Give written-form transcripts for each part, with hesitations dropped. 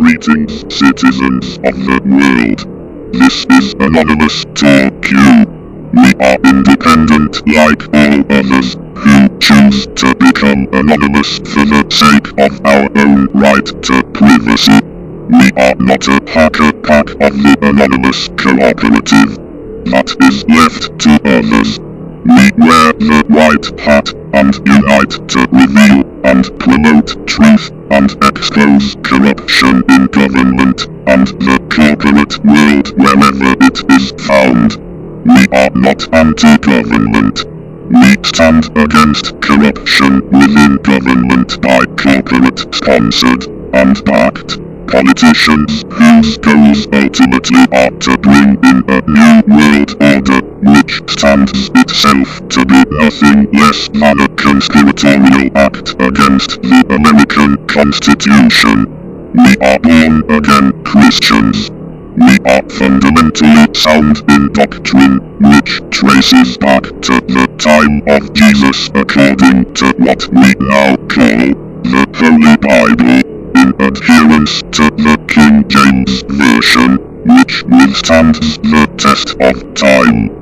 Greetings, citizens of the world. This is Anonymous Talk Q. We are independent like all others, who choose to become anonymous for the sake of our own right to privacy. We are not a hacker pack of the Anonymous Cooperative. That is left to others. We wear the white hat and unite to reveal and promote truth and expose corruption in government and the corporate world wherever it is found. We are not anti-government. We stand against corruption within government by corporate-sponsored and backed politicians whose goals ultimately are to bring in a new world order, which stands itself to be nothing less than a conspiratorial act against the American Constitution. We are born-again Christians. We are fundamentally sound in doctrine, which traces back to the time of Jesus according to what we now call the Holy Bible, in adherence to the King James Version, which withstands the test of time.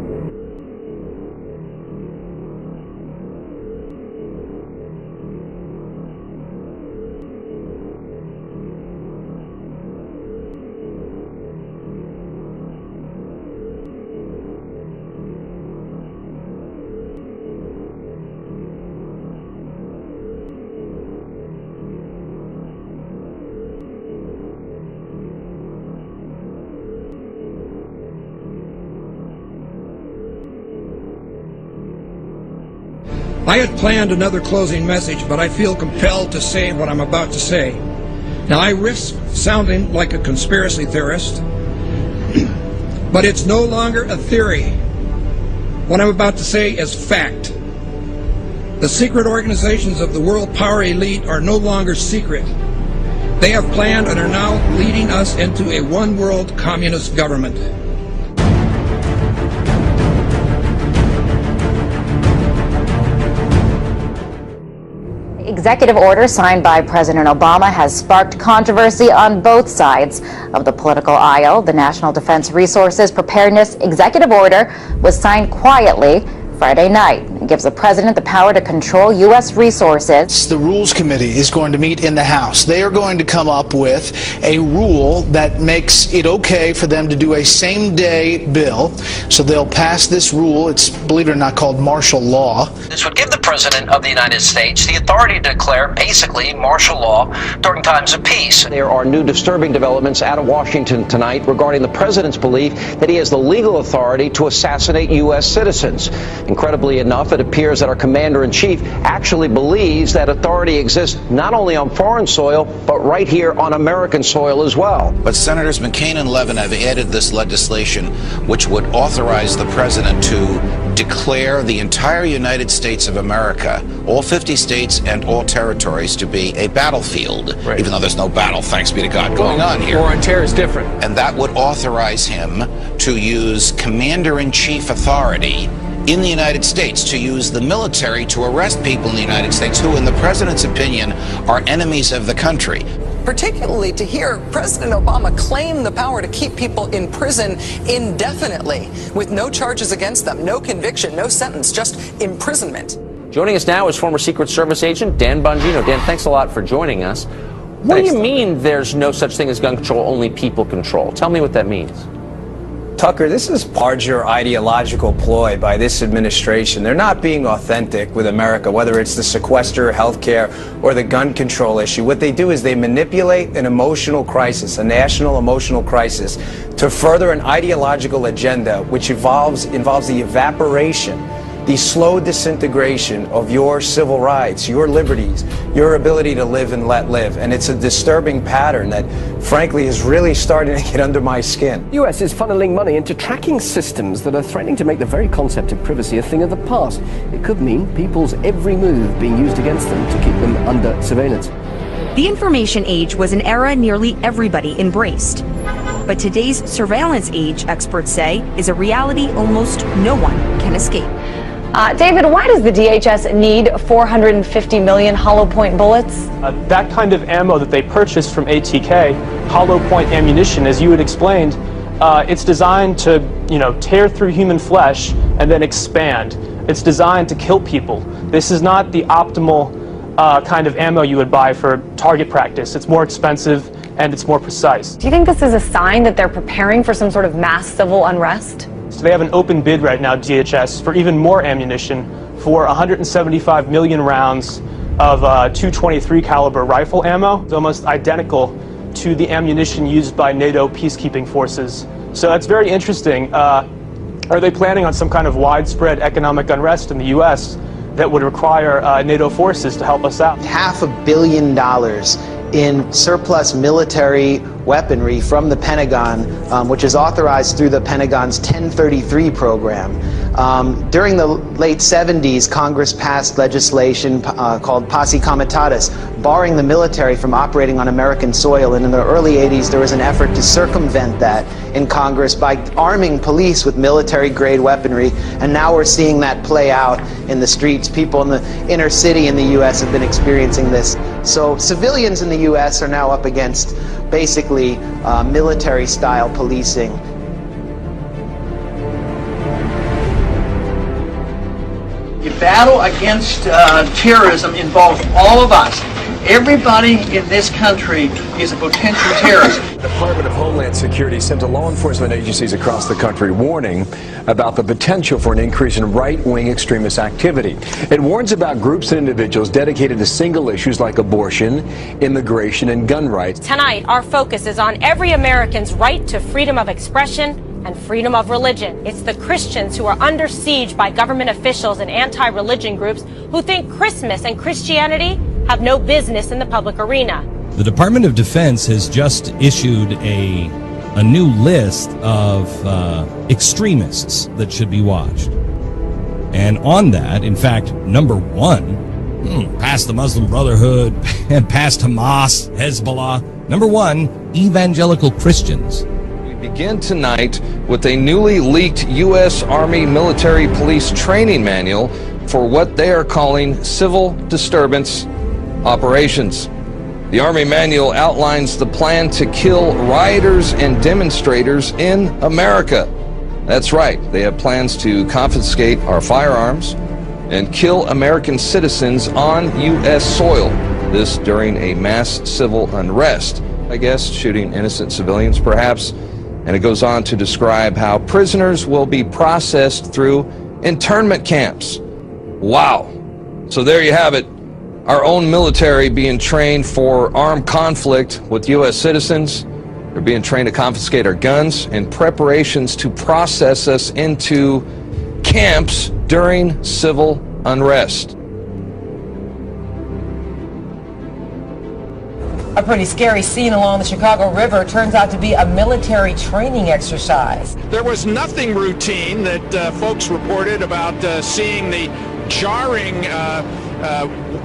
I had planned another closing message, but I feel compelled to say what I'm about to say. Now, I risk sounding like a conspiracy theorist, but it's no longer a theory. What I'm about to say is fact. The secret organizations of the world power elite are no longer secret. They have planned and are now leading us into a one-world communist government. Executive order signed by President Obama has sparked controversy on both sides of the political aisle. The National Defense Resources Preparedness Executive Order was signed quietly Friday night. It gives the president the power to control U.S. resources. The Rules Committee is going to meet in the House. They are going to come up with a rule that makes it okay for them to do a same-day bill. So they'll pass this rule. It's, believe it or not, called martial law. This would give the President of the United States the authority to declare basically martial law during times of peace. There are new disturbing developments out of Washington tonight regarding the President's belief that he has the legal authority to assassinate U.S. citizens. Incredibly enough, it appears that our Commander-in-Chief actually believes that authority exists not only on foreign soil, but right here on American soil as well. But Senators McCain and Levin have added this legislation which would authorize the President to declare the entire United States of America, all 50 states and all territories, to be a battlefield, right, even though there's no battle, thanks be to God, going on here. War on terror is different. And that would authorize him to use Commander-in-Chief authority in the United States, to use the military to arrest people in the United States who, in the President's opinion, are enemies of the country. Particularly to hear President Obama claim the power to keep people in prison indefinitely with no charges against them, no conviction, no sentence, just imprisonment. Joining us now is former Secret Service agent Dan Bongino. Dan, thanks a lot for joining us. What do you mean there's no such thing as gun control, only people control? Tell me what that means. Tucker, this is larger ideological ploy by this administration. They're not being authentic with America, whether it's the sequester, healthcare, or the gun control issue. What they do is they manipulate an emotional crisis, a national emotional crisis, to further an ideological agenda which involves the evaporation, the slow disintegration of your civil rights, your liberties, your ability to live and let live. And it's a disturbing pattern that, frankly, is really starting to get under my skin. The US is funneling money into tracking systems that are threatening to make the very concept of privacy a thing of the past. It could mean people's every move being used against them to keep them under surveillance. The information age was an era nearly everybody embraced. But today's surveillance age, experts say, is a reality almost no one can escape. David, why does the DHS need 450 million hollow point bullets? That kind of ammo that they purchased from ATK, hollow point ammunition, as you had explained, it's designed to, tear through human flesh and then expand. It's designed to kill people. This is not the optimal kind of ammo you would buy for target practice. It's more expensive and it's more precise. Do you think this is a sign that they're preparing for some sort of mass civil unrest? So they have an open bid right now, DHS, for even more ammunition, for 175 million rounds of .223 caliber rifle ammo. It's almost identical to the ammunition used by NATO peacekeeping forces. So that's very interesting. Are they planning on some kind of widespread economic unrest in the U.S. that would require NATO forces to help us out? $500 million in surplus military weaponry from the Pentagon, which is authorized through the Pentagon's 1033 program. During the late 70s, Congress passed legislation called Posse Comitatus, barring the military from operating on American soil. And in the early 80s, there was an effort to circumvent that in Congress by arming police with military-grade weaponry. And now we're seeing that play out in the streets. People in the inner city in the U.S. have been experiencing this. So civilians in the U.S. are now up against basically military-style policing. The battle against terrorism involves all of us. Everybody in this country is a potential terrorist. The Department of Homeland Security sent to law enforcement agencies across the country warning about the potential for an increase in right-wing extremist activity. It warns about groups and individuals dedicated to single issues like abortion, immigration, and gun rights. Tonight, our focus is on every American's right to freedom of expression and freedom of religion. It's the Christians who are under siege by government officials and anti-religion groups who think Christmas and Christianity have no business in the public arena. The Department of Defense has just issued a new list of extremists that should be watched. And on that, in fact, number one, past the Muslim Brotherhood and past Hamas, Hezbollah, number one, evangelical Christians. We begin tonight with a newly leaked U.S. Army military police training manual for what they are calling civil disturbance operations. The Army manual outlines the plan to kill rioters and demonstrators in America. That's right, they have plans to confiscate our firearms and kill American citizens on U.S. soil. This during a mass civil unrest, I guess, shooting innocent civilians perhaps. And it goes on to describe how prisoners will be processed through internment camps. Wow. So there you have it. Our own military being trained for armed conflict with U.S. citizens. They're being trained to confiscate our guns in preparations to process us into camps during civil unrest. A pretty scary scene along the Chicago River turns out to be a military training exercise. There was nothing routine that folks reported about seeing the jarring,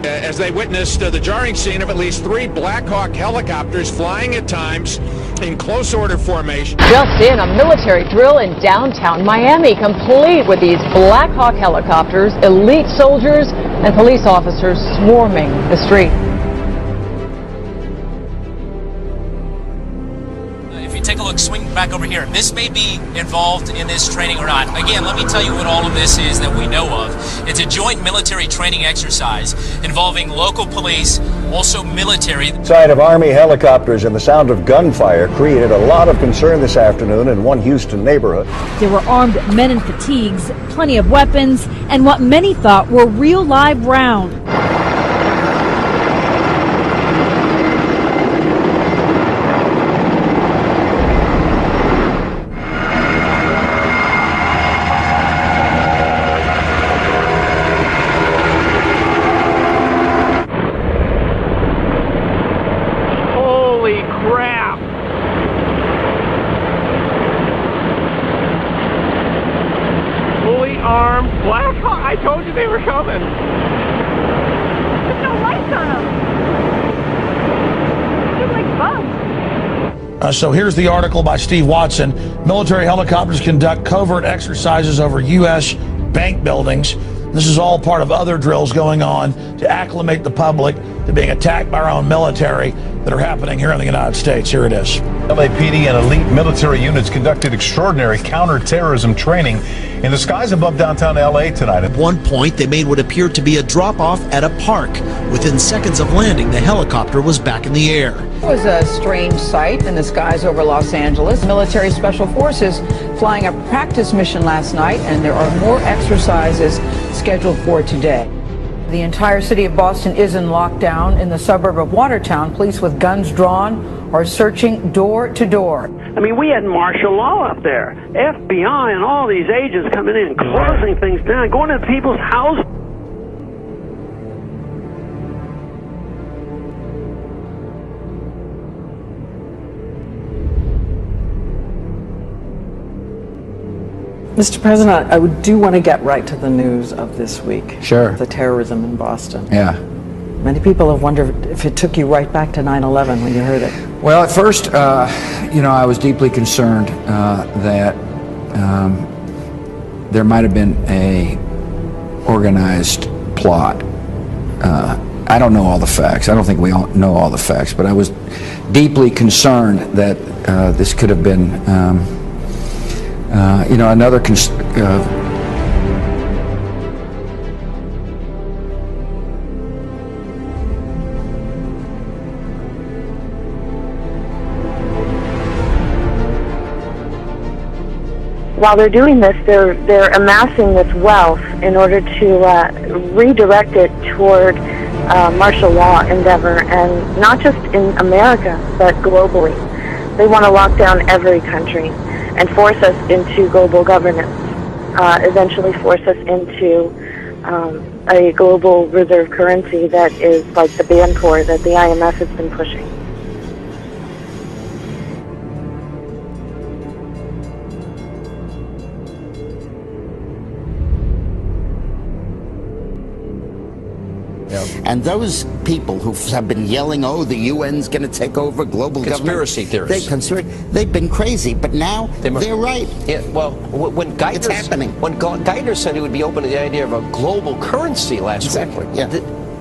as they witnessed the jarring scene of at least 3 Black Hawk helicopters flying at times in close order formation. Just in, a military drill in downtown Miami, complete with these Black Hawk helicopters, elite soldiers, and police officers swarming the street. Take a look, swing back over here. This may be involved in this training or not. Again, let me tell you what all of this is that we know of. It's a joint military training exercise involving local police, also military. Sight of Army helicopters and the sound of gunfire created a lot of concern this afternoon in one Houston neighborhood. There were armed men in fatigues, plenty of weapons, and what many thought were real live rounds. I told you they were coming. There's no lights on them. They look like bugs. So here's the article by Steve Watson. Military helicopters conduct covert exercises over U.S. bank buildings. This is all part of other drills going on to acclimate the public to being attacked by our own military that are happening here in the United States. Here it is. LAPD and elite military units conducted extraordinary counterterrorism training in the skies above downtown LA tonight. At one point, they made what appeared to be a drop-off at a park. Within seconds of landing, the helicopter was back in the air. It was a strange sight in the skies over Los Angeles. Military Special Forces flying a practice mission last night, and there are more exercises scheduled for today. The entire city of Boston is in lockdown. In the suburb of Watertown, police with guns drawn are searching door to door. I mean, we had martial law up there. FBI and all these agents coming in, closing things down, going to people's houses. Mr. President, I do want to get right to the news of this week. Sure. The terrorism in Boston. Yeah. Many people have wondered if it took you right back to 9/11 when you heard it. Well, at first, I was deeply concerned that there might have been a organized plot. I don't know all the facts. I don't think we all know all the facts, but I was deeply concerned that this could have been another While they're doing this, they're amassing this wealth in order to redirect it toward martial law endeavor, and not just in America, but globally. They want to lock down every country and force us into global governance, eventually force us into a global reserve currency that is like the Bancor that the IMF has been pushing. And those people who have been yelling, oh, the UN's going to take over global Conspiracy government. theorists. They've been crazy, but now they're right. Yeah, well, when Geithner, It's happening. When Geithner said he would be open to the idea of a global currency last week, yeah.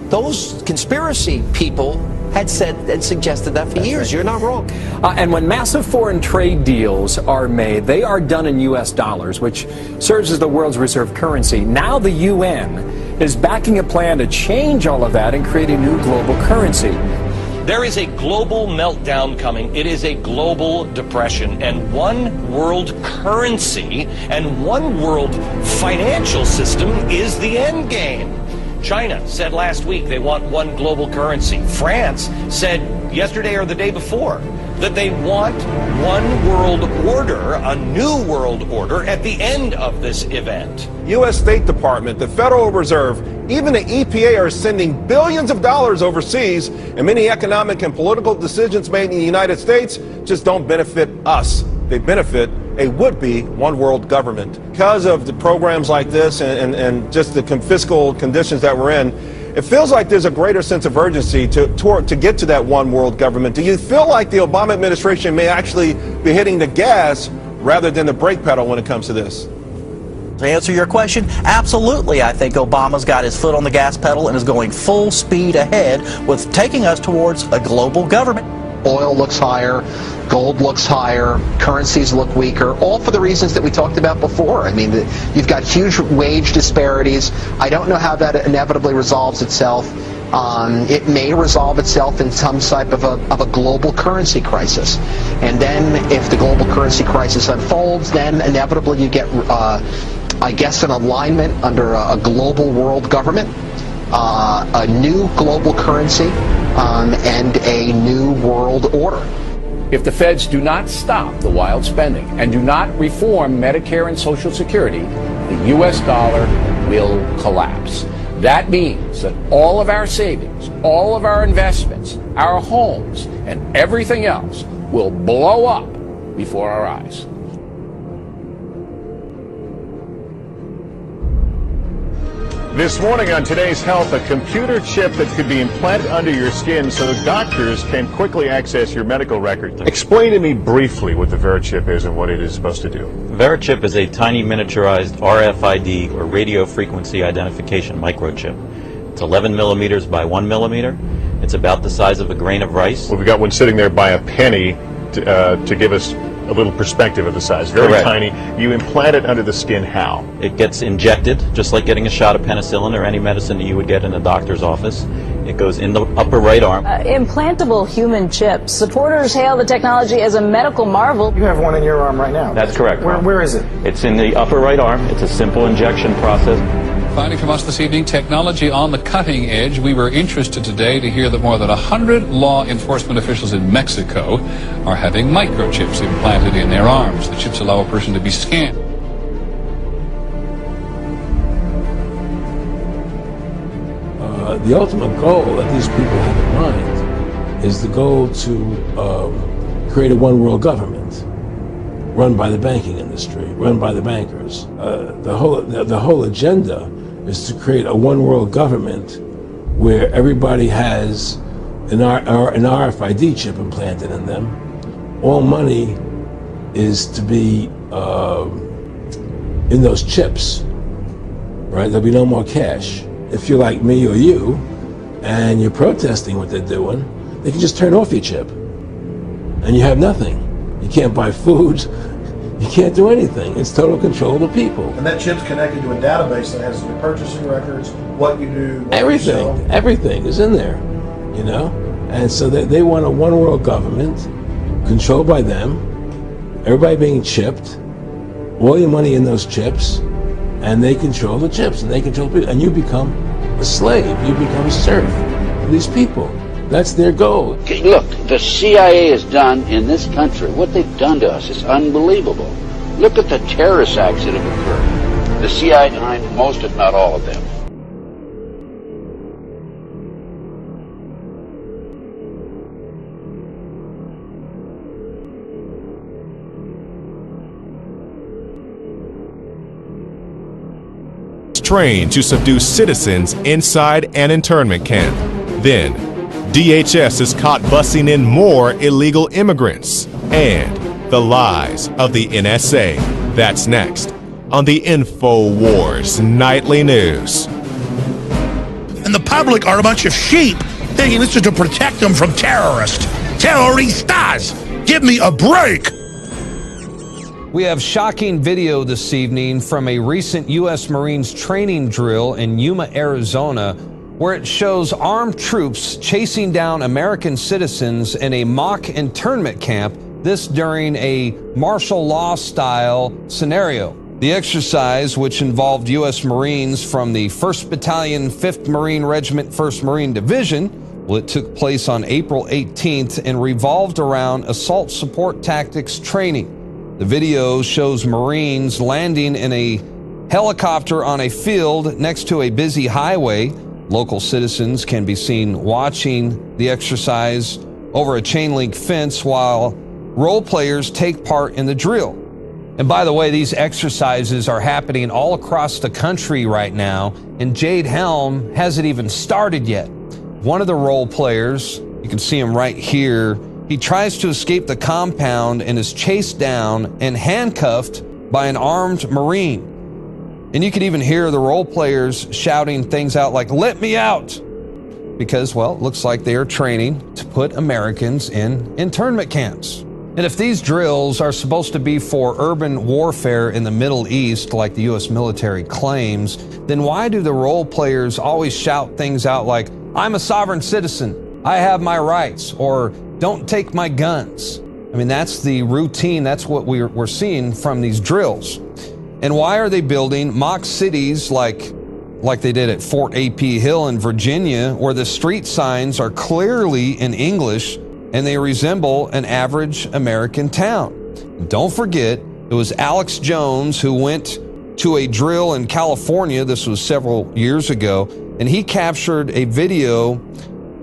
Those conspiracy people had said and suggested that for years. You're not wrong. And when massive foreign trade deals are made, they are done in U.S. dollars, which serves as the world's reserve currency. Now the UN is backing a plan to change all of that and create a new global currency. There is a global meltdown coming. It is a global depression, and one world currency and one world financial system is the end game. China said last week they want one global currency. France said yesterday or the day before that they want one world order, a new world order, at the end of this event. U.S. State Department, the Federal Reserve, even the EPA are sending billions of dollars overseas, and many economic and political decisions made in the United States just don't benefit us. They benefit a would-be one-world government. Because of the programs like this and just the fiscal conditions that we're in, it feels like there's a greater sense of urgency to get to that one-world government. Do you feel like the Obama administration may actually be hitting the gas rather than the brake pedal when it comes to this? To answer your question, absolutely. I think Obama's got his foot on the gas pedal and is going full speed ahead with taking us towards a global government. Oil looks higher, gold looks higher, currencies look weaker, all for the reasons that we talked about before. I mean, you've got huge wage disparities. I don't know how that inevitably resolves itself. It may resolve itself in some type of a global currency crisis. And then if the global currency crisis unfolds, then inevitably you get, I guess, an alignment under a global world government, a new global currency, and a new world order. If the feds do not stop the wild spending and do not reform Medicare and Social Security, the U.S. dollar will collapse. That means that all of our savings, all of our investments, our homes, and everything else will blow up before our eyes. This morning on Today's Health, a computer chip that could be implanted under your skin so doctors can quickly access your medical records. Explain to me briefly what the VeriChip is and what it is supposed to do. VeriChip is a tiny miniaturized RFID, or radio frequency identification microchip. It's 11 millimeters by 1 millimeter. It's about the size of a grain of rice. Well, we got one sitting there by a penny to give us a little perspective of the size. Very Correct. Tiny. You implant it under the skin how? It gets injected, just like getting a shot of penicillin or any medicine that you would get in a doctor's office. It goes in the upper right arm. Implantable human chips. Supporters hail the technology as a medical marvel. You have one in your arm right now. That's correct. Where is it? It's in the upper right arm. It's a simple injection process. Finally from us this evening, technology on the cutting edge. We were interested today to hear that more than 100 law enforcement officials in Mexico are having microchips implanted in their arms. The chips allow a person to be scanned. The ultimate goal that these people have in mind is the goal to create a one world government run by the banking industry, run by the bankers. The whole agenda is to create a one world government where everybody has an RFID chip implanted in them. All money is to be in those chips, right? There'll be no more cash. If you're like me or you, and you're protesting what they're doing, they can just turn off your chip, and you have nothing. You can't buy food, you can't do anything. It's total control of the people. And that chip's connected to a database that has your purchasing records, what you do, what everything, you sell. Everything is in there, you know? And so they want a one world government controlled by them, everybody being chipped, all your money in those chips, and they control the chips, and they control people, and you become a slave, you become a serf to these people. That's their goal. Look, the CIA has done in this country, what they've done to us is unbelievable. Look at the terrorist acts that have occurred. The CIA behind most, if not all of them. Trained to subdue citizens inside an internment camp. Then, DHS is caught busing in more illegal immigrants. And the lies of the NSA. That's next on the InfoWars Nightly News. And the public are a bunch of sheep thinking this is to protect them from terrorists. Terroristas! Give me a break! We have shocking video this evening from a recent U.S. Marines training drill in Yuma, Arizona, where it shows armed troops chasing down American citizens in a mock internment camp, this during a martial law style scenario. The exercise, which involved U.S. Marines from the 1st Battalion, 5th Marine Regiment, 1st Marine Division, well, it took place on April 18th and revolved around assault support tactics training. The video shows Marines landing in a helicopter on a field next to a busy highway. Local citizens can be seen watching the exercise over a chain link fence while role players take part in the drill. And by the way, these exercises are happening all across the country right now, and Jade Helm hasn't even started yet. One of the role players, you can see him right here, he tries to escape the compound and is chased down and handcuffed by an armed Marine. And you can even hear the role players shouting things out like, "Let me out!" Because, well, it looks like they are training to put Americans in internment camps. And if these drills are supposed to be for urban warfare in the Middle East, like the U.S. military claims, then why do the role players always shout things out like, "I'm a sovereign citizen, I have my rights," or "Don't take my guns"? I mean, that's the routine. That's what we're seeing from these drills. And why are they building mock cities like they did at Fort A.P. Hill in Virginia, where the street signs are clearly in English and they resemble an average American town? And don't forget, it was Alex Jones who went to a drill in California. This was several years ago, and he captured a video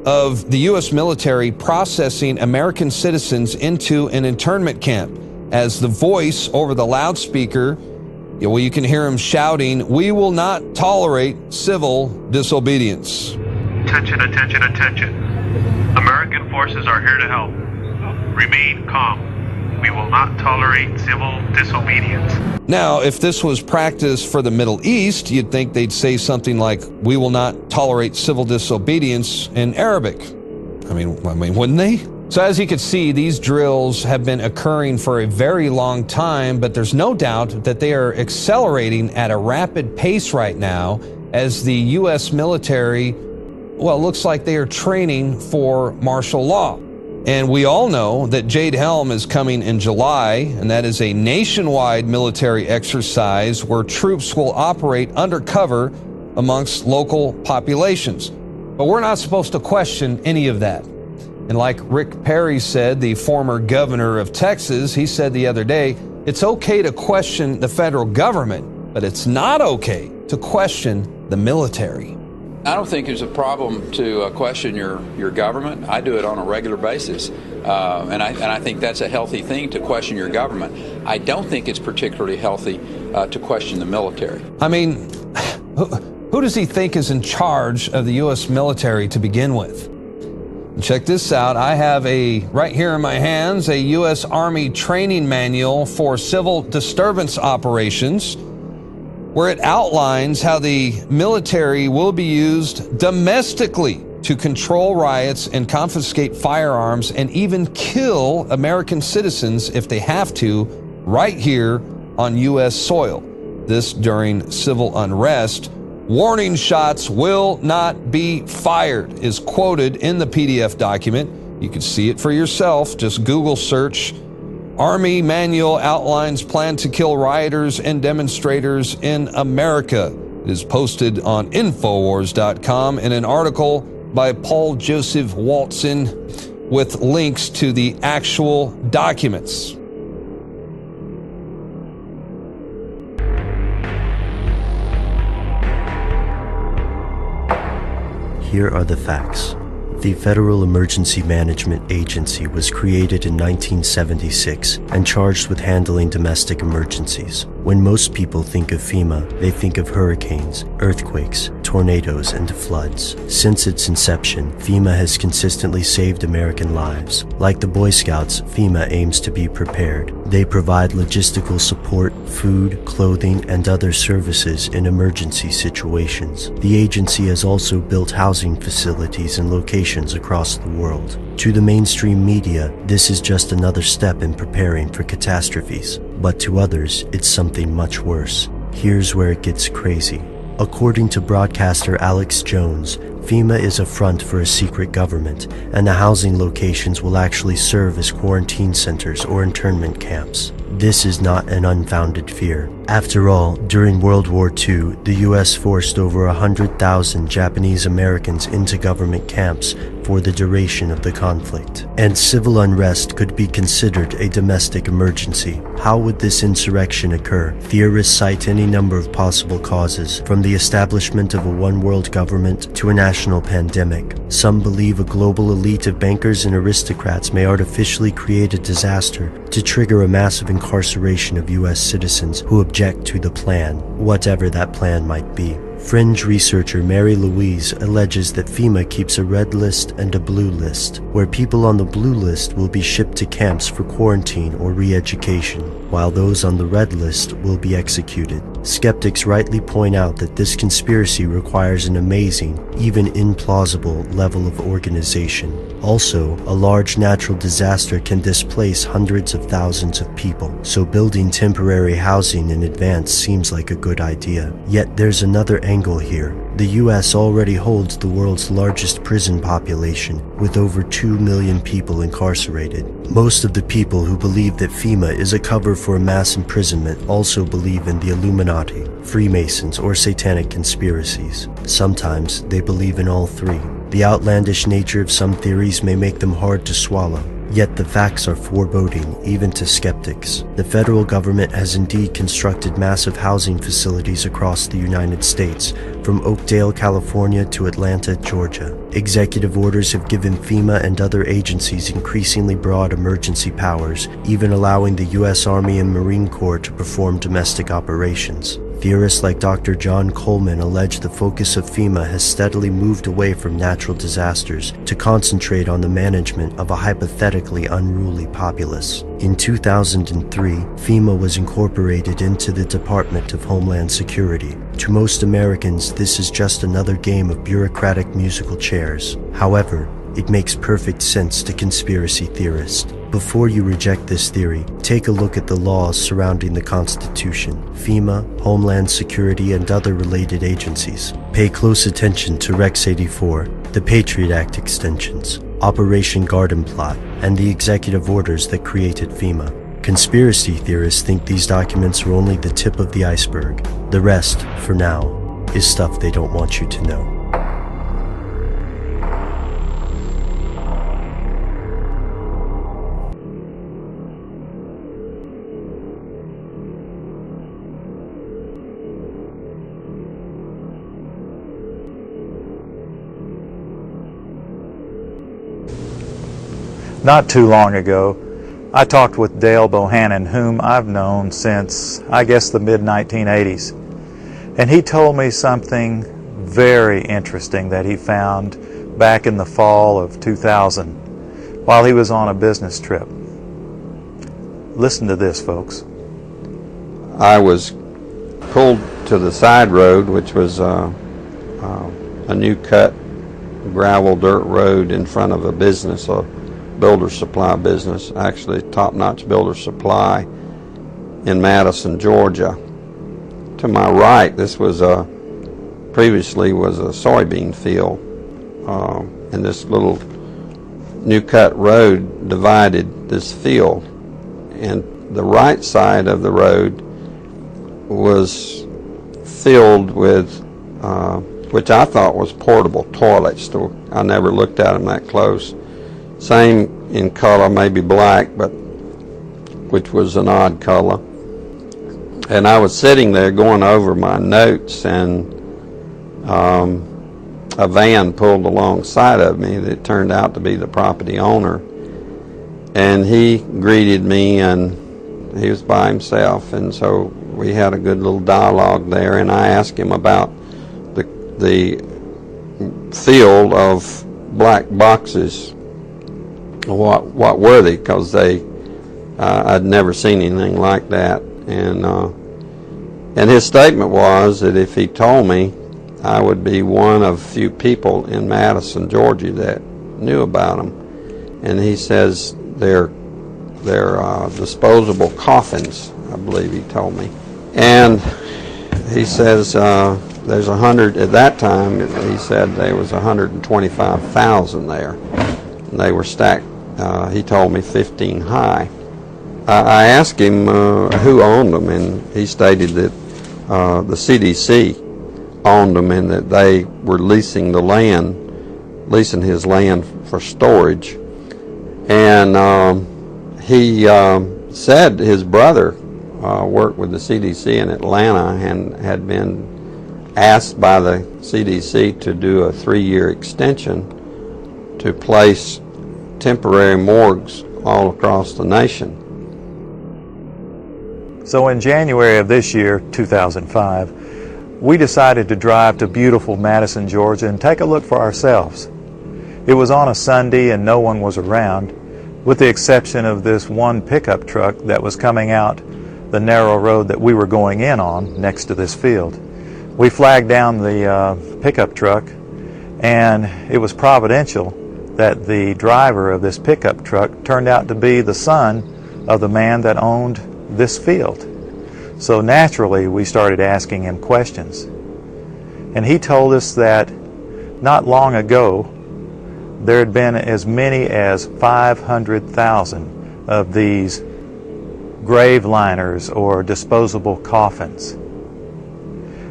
of the U.S. military processing American citizens into an internment camp as the voice over the loudspeaker Yeah, well, you can hear him shouting, "We will not tolerate civil disobedience." Attention, attention, attention. American forces are here to help. Remain calm. We will not tolerate civil disobedience. Now, if this was practice for the Middle East, you'd think they'd say something like, "We will not tolerate civil disobedience" in Arabic. I mean, wouldn't they? So as you can see, these drills have been occurring for a very long time, but there's no doubt that they are accelerating at a rapid pace right now as the U.S. military, well, looks like they are training for martial law. And we all know that Jade Helm is coming in July, and that is a nationwide military exercise where troops will operate undercover amongst local populations. But we're not supposed to question any of that. And like Rick Perry said, the former governor of Texas, he said the other day, it's okay to question the federal government, but it's not okay to question the military. I don't think there's a problem to question your government. I do it on a regular basis, and I think that's a healthy thing to question your government. I don't think it's particularly healthy to question the military. I mean, who does he think is in charge of the U.S. military to begin with? Check this out. I have right here in my hands, a U.S. Army training manual for civil disturbance operations, where it outlines how the military will be used domestically to control riots and confiscate firearms and even kill American citizens if they have to, right here on U.S. soil. This during civil unrest. Warning shots will not be fired is quoted in the PDF document. You can see it for yourself. Just Google search Army Manual outlines plan to kill rioters and demonstrators in America. It is posted on Infowars.com in an article by Paul Joseph Walton with links to the actual documents. Here are the facts. The Federal Emergency Management Agency was created in 1976 and charged with handling domestic emergencies. When most people think of FEMA, they think of hurricanes, earthquakes, tornadoes, and floods. Since its inception, FEMA has consistently saved American lives. Like the Boy Scouts, FEMA aims to be prepared. They provide logistical support, food, clothing, and other services in emergency situations. The agency has also built housing facilities in locations across the world. To the mainstream media, this is just another step in preparing for catastrophes. But to others, it's something much worse. Here's where it gets crazy. According to broadcaster Alex Jones, FEMA is a front for a secret government, and the housing locations will actually serve as quarantine centers or internment camps. This is not an unfounded fear. After all, during World War II, the US forced over 100,000 Japanese Americans into government camps for the duration of the conflict. And civil unrest could be considered a domestic emergency. How would this insurrection occur? Theorists cite any number of possible causes, from the establishment of a one-world government to a national pandemic. Some believe a global elite of bankers and aristocrats may artificially create a disaster to trigger a massive incarceration of US citizens who object to the plan, whatever that plan might be. Fringe researcher Mary Louise alleges that FEMA keeps a red list and a blue list, where people on the blue list will be shipped to camps for quarantine or re-education, while those on the red list will be executed. Skeptics rightly point out that this conspiracy requires an amazing, even implausible, level of organization. Also, a large natural disaster can displace hundreds of thousands of people, so building temporary housing in advance seems like a good idea. Yet there's another angle here. The US already holds the world's largest prison population, with over 2 million people incarcerated. Most of the people who believe that FEMA is a cover for a mass imprisonment also believe in the Illuminati, Freemasons, or satanic conspiracies. Sometimes they believe in all three. The outlandish nature of some theories may make them hard to swallow. Yet the facts are foreboding even to skeptics. The federal government has indeed constructed massive housing facilities across the United States, from Oakdale, California to Atlanta, Georgia. Executive orders have given FEMA and other agencies increasingly broad emergency powers, even allowing the U.S. Army and Marine Corps to perform domestic operations. Theorists like Dr. John Coleman allege the focus of FEMA has steadily moved away from natural disasters to concentrate on the management of a hypothetically unruly populace. In 2003, FEMA was incorporated into the Department of Homeland Security. To most Americans, this is just another game of bureaucratic musical chairs. However, it makes perfect sense to conspiracy theorists. Before you reject this theory, take a look at the laws surrounding the Constitution, FEMA, Homeland Security, and other related agencies. Pay close attention to Rex 84, the Patriot Act extensions, Operation Garden Plot, and the executive orders that created FEMA. Conspiracy theorists think these documents are only the tip of the iceberg. The rest, for now, is stuff they don't want you to know. Not too long ago, I talked with Dale Bohannon, whom I've known since, I guess, the mid-1980s. And he told me something very interesting that he found back in the fall of 2000 while he was on a business trip. Listen to this, folks. I was pulled to the side road, which was a new cut gravel dirt road in front of a business, a builder supply business, actually Top-Notch Builder Supply in Madison, Georgia. To my right, this was previously was a soybean field, and this little new cut road divided this field, and the right side of the road was filled with which I thought was portable toilets. I never looked at them that close. Same in color, maybe black, but which was an odd color. And I was sitting there going over my notes, and a van pulled alongside of me that turned out to be the property owner. And he greeted me, and he was by himself, and so we had a good little dialogue there, and I asked him about the field of black boxes. What were they? Because I'd never seen anything like that, and his statement was that if he told me, I would be one of few people in Madison, Georgia that knew about them. And he says they're disposable coffins, I believe he told me. And he says there's 100 at that time. He said there was 125,000 there, and they were stacked. He told me 15 high. I asked him who owned them, and he stated that the CDC owned them, and that they were leasing his land for storage. And he said his brother worked with the CDC in Atlanta and had been asked by the CDC to do a 3-year extension to place temporary morgues all across the nation. So in January of this year, 2005, we decided to drive to beautiful Madison, Georgia and take a look for ourselves. It was on a Sunday and no one was around, with the exception of this one pickup truck that was coming out the narrow road that we were going in on next to this field. We flagged down the pickup truck, and it was providential that the driver of this pickup truck turned out to be the son of the man that owned this field. So naturally, we started asking him questions. And he told us that not long ago, there had been as many as 500,000 of these grave liners or disposable coffins.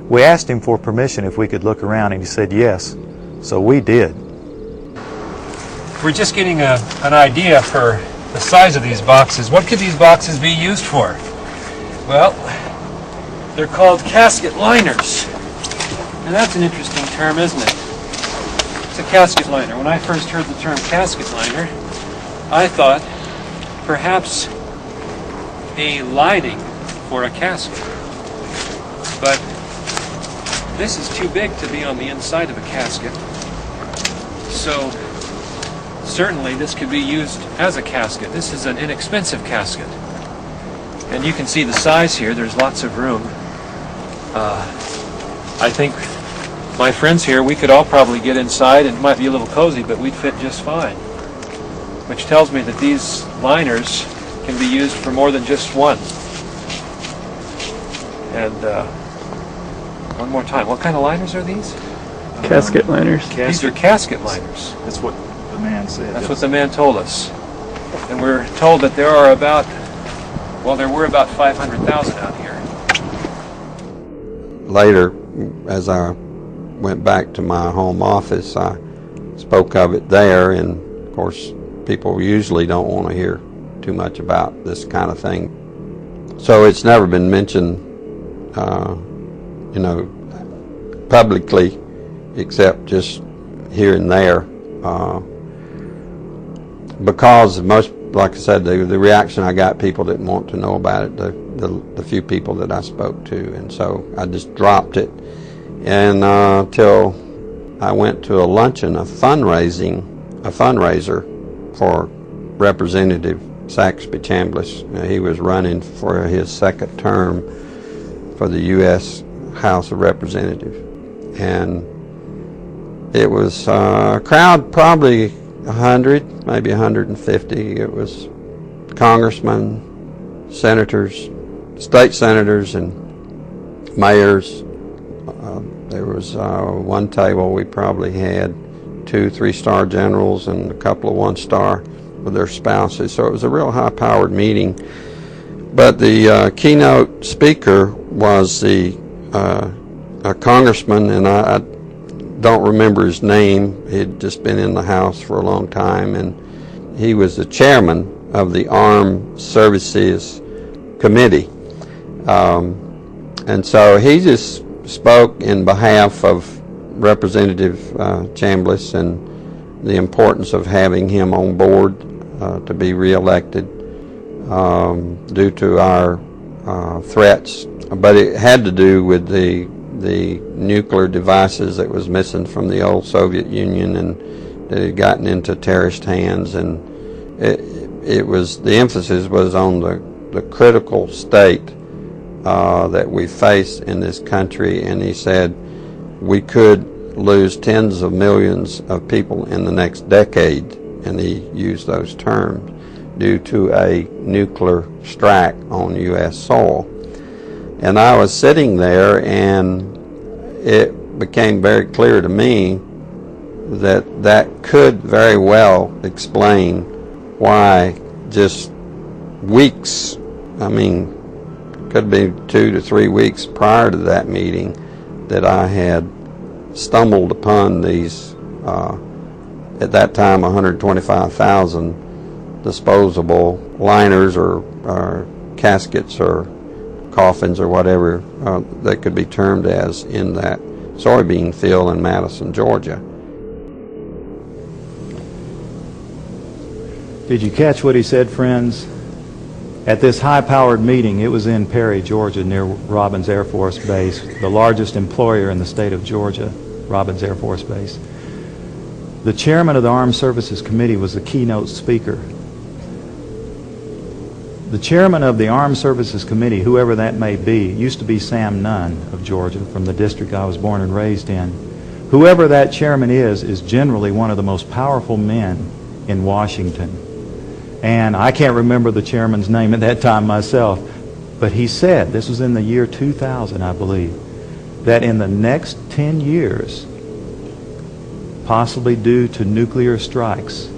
We asked him for permission if we could look around, and he said yes, so we did. we're just getting an idea for the size of these boxes. What could these boxes be used for? Well, they're called casket liners. And that's an interesting term, isn't it? It's a casket liner. When I first heard the term casket liner, I thought perhaps a lining for a casket. But this is too big to be on the inside of a casket. So certainly this could be used as a casket. This is an inexpensive casket. And you can see the size here. There's lots of room. I think my friends here, we could all probably get inside. It might be a little cozy, but we'd fit just fine. Which tells me that these liners can be used for more than just one. And one more time, what kind of liners are these? Casket liners. These are casket liners. That's what the man said. That's what the man told us. And we're told that there are about, well, there were about 500,000 out here. Later, as I went back to my home office, I spoke of it there, and of course people usually don't want to hear too much about this kind of thing. So it's never been mentioned, publicly, except just here and there, because most, like I said, the reaction I got, people didn't want to know about it, the few people that I spoke to, and so I just dropped it. And till I went to a luncheon, a fundraiser for Representative Saxby Chambliss. He was running for his second term for the U.S. House of Representatives, and it was a crowd, probably 100, maybe 150. It was congressmen, senators, state senators, and mayors. There was one table we probably had 2 3-star generals and a couple of 1-star with their spouses. So it was a real high-powered meeting. But the keynote speaker was a congressman, and I don't remember his name. He'd just been in the House for a long time, and he was the chairman of the Armed Services Committee. And so he just spoke in behalf of Representative Chambliss and the importance of having him on board to be reelected due to our threats. But it had to do with the nuclear devices that was missing from the old Soviet Union and that had gotten into terrorist hands, and it was, the emphasis was on the critical state that we face in this country, and he said we could lose tens of millions of people in the next decade, and he used those terms, due to a nuclear strike on U.S. soil. And I was sitting there, and it became very clear to me that that could very well explain why just weeks, could be 2 to 3 weeks prior to that meeting, that I had stumbled upon these, at that time, 125,000 disposable liners or caskets or coffins or whatever that could be termed as in that soybean field in Madison, Georgia. Did you catch what he said, friends? At this high-powered meeting, it was in Perry, Georgia, near Robins Air Force Base, the largest employer in the state of Georgia, Robins Air Force Base. The chairman of the Armed Services Committee was the keynote speaker. The chairman of the Armed Services Committee, whoever that may be, used to be Sam Nunn of Georgia, from the district I was born and raised in. Whoever that chairman is generally one of the most powerful men in Washington. And I can't remember the chairman's name at that time myself, but he said, this was in the year 2000, I believe, that in the next 10 years, possibly due to nuclear strikes,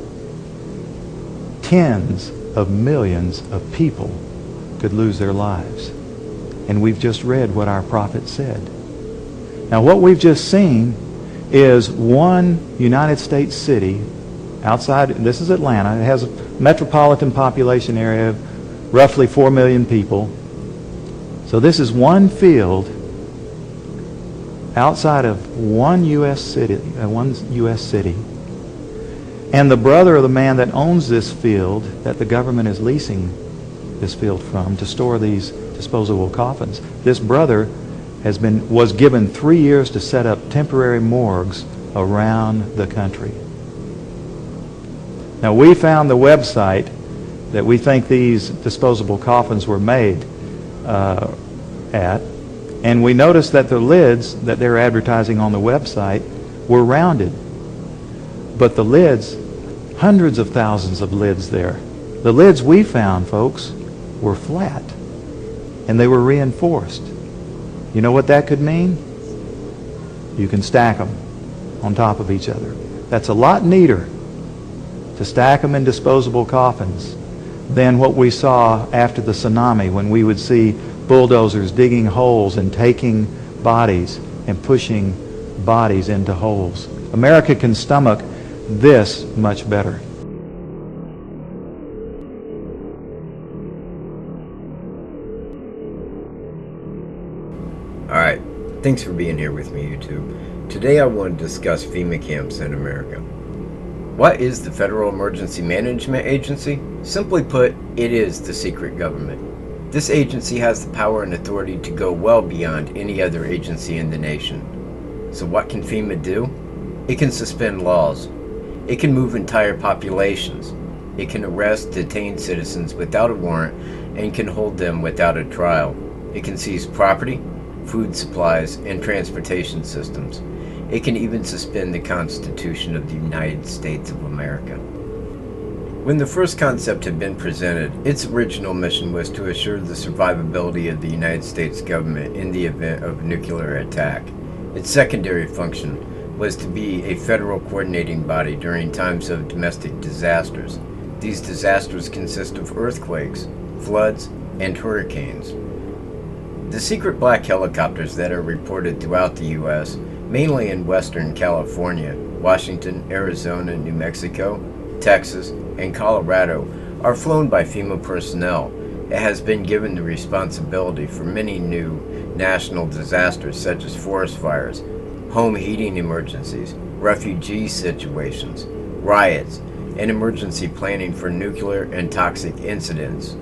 tens of millions of people could lose their lives. And we've just read what our prophet said. Now, what we've just seen is one United States city outside, this is Atlanta, it has a metropolitan population area of roughly 4 million people. So this is one field outside of one U.S. city, and the brother of the man that owns this field, that the government is leasing this field from to store these disposable coffins, this brother was given 3 years to set up temporary morgues around the country. Now, we found the website that we think these disposable coffins were made at, and we noticed that the lids that they're advertising on the website were rounded. But the lids, hundreds of thousands of lids there, the lids we found, folks, were flat, and they were reinforced. You know what that could mean? You can stack them on top of each other. That's a lot neater to stack them in disposable coffins than what we saw after the tsunami, when we would see bulldozers digging holes and taking bodies and pushing bodies into holes. America can stomach this much better. Alright, thanks for being here with me, YouTube. Today I want to discuss FEMA camps in America. What is the Federal Emergency Management Agency? Simply put, it is the secret government. This agency has the power and authority to go well beyond any other agency in the nation. So what can FEMA do? It can suspend laws. It can move entire populations. It can arrest, detain citizens without a warrant, and can hold them without a trial. It can seize property, food supplies, and transportation systems. It can even suspend the Constitution of the United States of America. When the first concept had been presented, its original mission was to assure the survivability of the United States government in the event of a nuclear attack. Its secondary function was to be a federal coordinating body during times of domestic disasters. These disasters consist of earthquakes, floods, and hurricanes. The secret black helicopters that are reported throughout the U.S., mainly in Western California, Washington, Arizona, New Mexico, Texas, and Colorado, are flown by FEMA personnel. It has been given the responsibility for many new national disasters such as forest fires, home heating emergencies, refugee situations, riots, and emergency planning for nuclear and toxic incidents.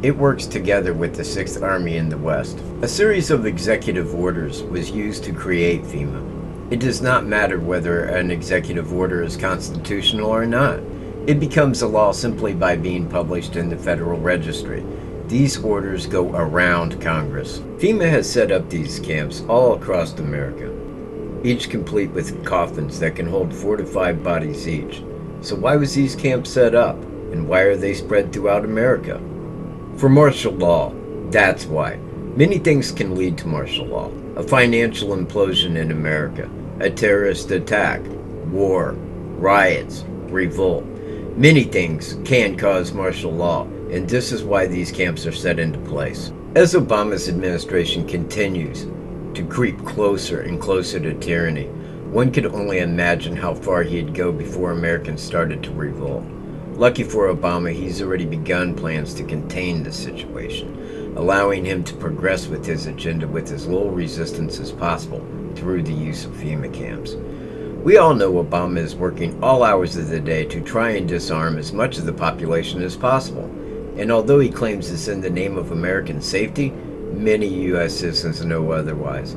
It works together with the 6th Army in the West. A series of executive orders was used to create FEMA. It does not matter whether an executive order is constitutional or not. It becomes a law simply by being published in the Federal Registry. These orders go around Congress. FEMA has set up these camps all across America, each complete with coffins that can hold 4 to 5 bodies each. So why was these camps set up, and why are they spread throughout America? For martial law, that's why. Many things can lead to martial law. A financial implosion in America, a terrorist attack, war, riots, revolt. Many things can cause martial law, and this is why these camps are set into place. As Obama's administration continues to creep closer and closer to tyranny, one could only imagine how far he'd go before Americans started to revolt. Lucky for Obama, he's already begun plans to contain the situation, allowing him to progress with his agenda with as little resistance as possible through the use of FEMA camps. We all know Obama is working all hours of the day to try and disarm as much of the population as possible. And although he claims this in the name of American safety, many U.S. citizens know otherwise.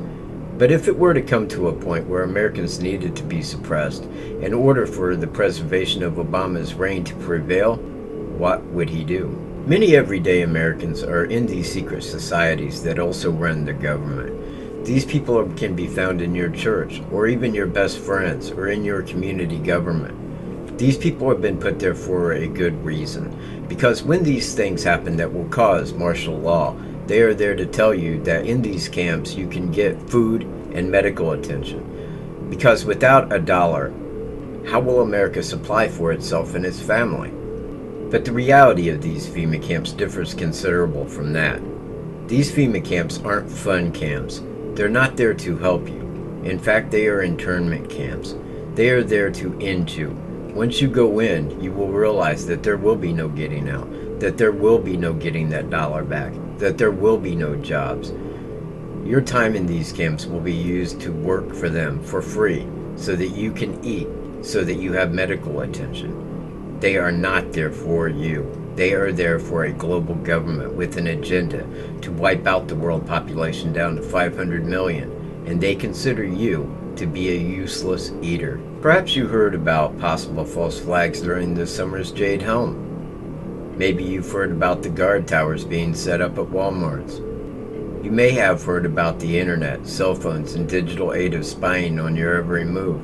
But if it were to come to a point where Americans needed to be suppressed in order for the preservation of Obama's reign to prevail, what would he do? Many everyday Americans are in these secret societies that also run the government. These people can be found in your church, or even your best friends, or in your community government. These people have been put there for a good reason, because when these things happen that will cause martial law, they are there to tell you that in these camps you can get food and medical attention. Because without a dollar, how will America supply for itself and its family? But the reality of these FEMA camps differs considerable from that. These FEMA camps aren't fun camps. They're not there to help you. In fact, they are internment camps. They are there to end you, Once you go in, you will realize that there will be no getting out, that there will be no getting that dollar back, that there will be no jobs. Your time in these camps will be used to work for them for free so that you can eat, so that you have medical attention. They are not there for you. They are there for a global government with an agenda to wipe out the world population down to 500 million, and they consider you to be a useless eater. Perhaps you heard about possible false flags during this summer's Jade Helm. Maybe you've heard about the guard towers being set up at Walmarts. You may have heard about the internet, cell phones, and digital aid of spying on your every move.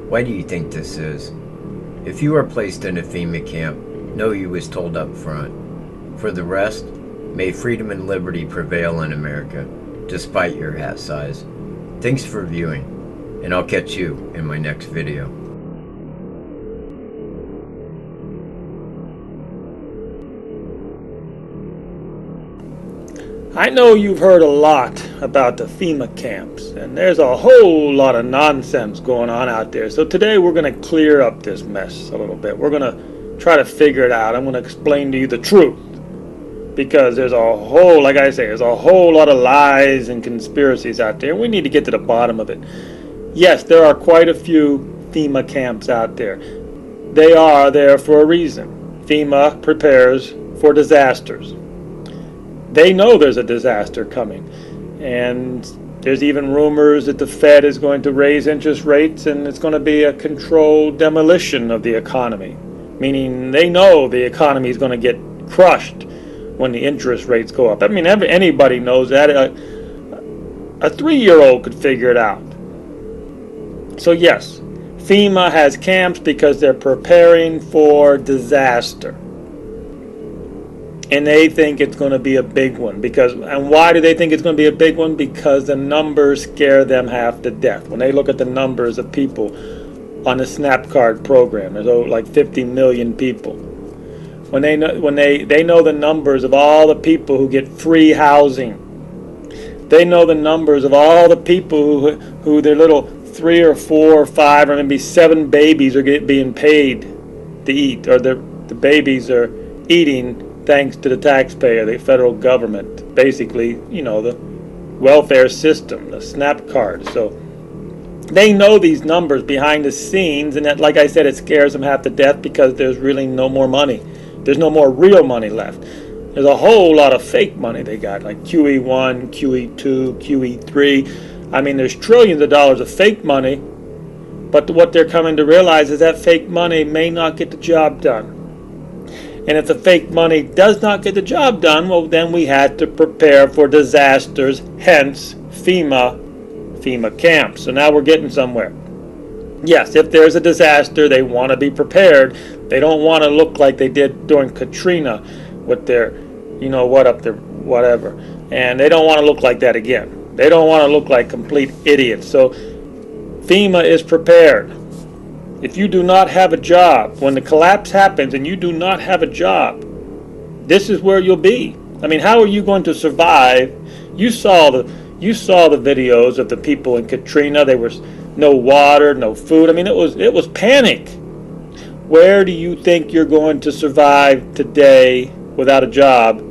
Why do you think this is? If you are placed in a FEMA camp, know you was told up front. For the rest, may freedom and liberty prevail in America, despite your hat size. Thanks for viewing, and I'll catch you in my next video. I know you've heard a lot about the FEMA camps, and there's a whole lot of nonsense going on out there. So today we're going to clear up this mess a little bit. We're going to try to figure it out. I'm going to explain to you the truth, because there's a whole, like I say, there's a whole lot of lies and conspiracies out there. We need to get to the bottom of it. Yes, there are quite a few FEMA camps out there. They are there for a reason. FEMA prepares for disasters. They know there's a disaster coming, and there's even rumors that the Fed is going to raise interest rates, and it's going to be a controlled demolition of the economy, meaning they know the economy is going to get crushed when the interest rates go up. I mean, anybody knows that. A 3-year-old could figure it out. So yes, FEMA has camps because they're preparing for disaster. And they think it's going to be a big one. And why do they think it's going to be a big one? Because the numbers scare them half to death. When they look at the numbers of people on the SNAP card program, there's like 50 million people. When they know the numbers of all the people who get free housing. They know the numbers of all the people who their little 3 or 4 or 5 or maybe 7 babies are being paid to eat, or the babies are eating thanks to the taxpayer, the federal government, basically, you know, the welfare system, the SNAP card. So they know these numbers behind the scenes, and that, like I said, it scares them half to death because there's really no more money. There's no more real money left. There's a whole lot of fake money they got, like QE1, QE2, QE3. I mean, there's trillions of dollars of fake money, but what they're coming to realize is that fake money may not get the job done. And if the fake money does not get the job done, well, then we had to prepare for disasters, hence FEMA camps. So now we're getting somewhere. Yes, if there's a disaster, they want to be prepared. They don't want to look like they did during Katrina with their, you know what, up there, whatever. And they don't want to look like that again. They don't want to look like complete idiots. So FEMA is prepared. If you do not have a job, when the collapse happens and you do not have a job, this is where you'll be. I mean, how are you going to survive? You saw the videos of the people in Katrina. There was no water, no food. I mean, it was panic. Where do you think you're going to survive today without a job?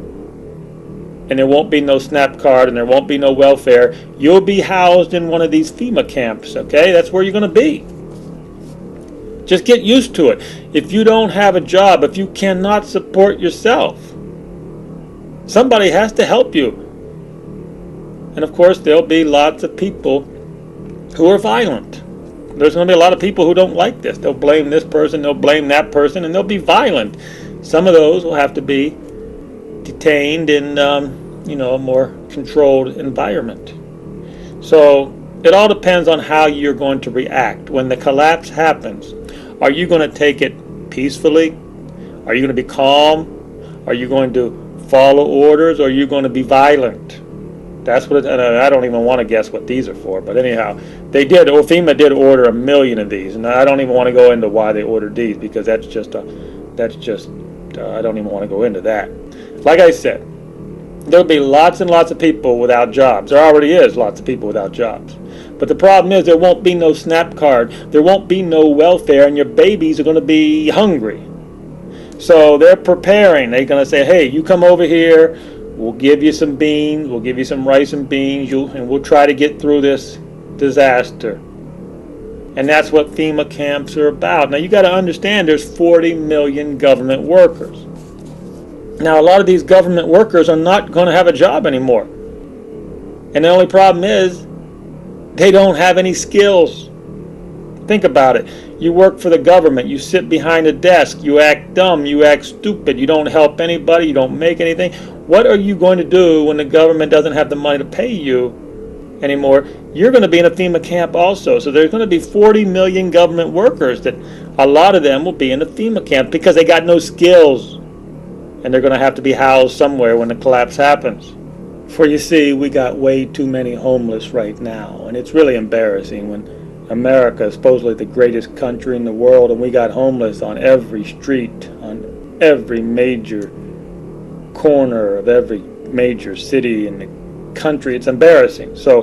And there won't be no SNAP card and there won't be no welfare. You'll be housed in one of these FEMA camps, okay? That's where you're going to be. Just get used to it. If you don't have a job, if you cannot support yourself, somebody has to help you. And of course, there'll be lots of people who are violent. There's going to be a lot of people who don't like this. They'll blame this person, they'll blame that person, and they'll be violent. Some of those will have to be detained in, a more controlled environment. So it all depends on how you're going to react. When the collapse happens, are you going to take it peacefully? Are you going to be calm? Are you going to follow orders? Or are you going to be violent? That's what I don't even want to guess what these are for. But anyhow, FEMA did order 1 million of these. And I don't even want to go into why they ordered these, because I don't even want to go into that. Like I said, there'll be lots and lots of people without jobs. There already is lots of people without jobs. But But the problem is there won't be no SNAP card. There won't be no welfare, and your babies are going to be hungry. So they're preparing. They're going to say, hey, you come over here. We'll give you some beans. We'll give you some rice and beans. And we'll try to get through this disaster. And that's what FEMA camps are about. Now, you got to understand there's 40 million government workers. Now, a lot of these government workers are not going to have a job anymore. And the only problem is they don't have any skills. Think about it. You work for the government. You sit behind a desk. You act dumb. You act stupid. You don't help anybody. You don't make anything. What are you going to do when the government doesn't have the money to pay you anymore? You're going to be in a FEMA camp also. So there's going to be 40 million government workers that a lot of them will be in the FEMA camp because they got no skills. And they're going to have to be housed somewhere when the collapse happens. For you see, we got way too many homeless right now. And it's really embarrassing when America is supposedly the greatest country in the world and we got homeless on every street, on every major corner of every major city in the country. It's embarrassing. So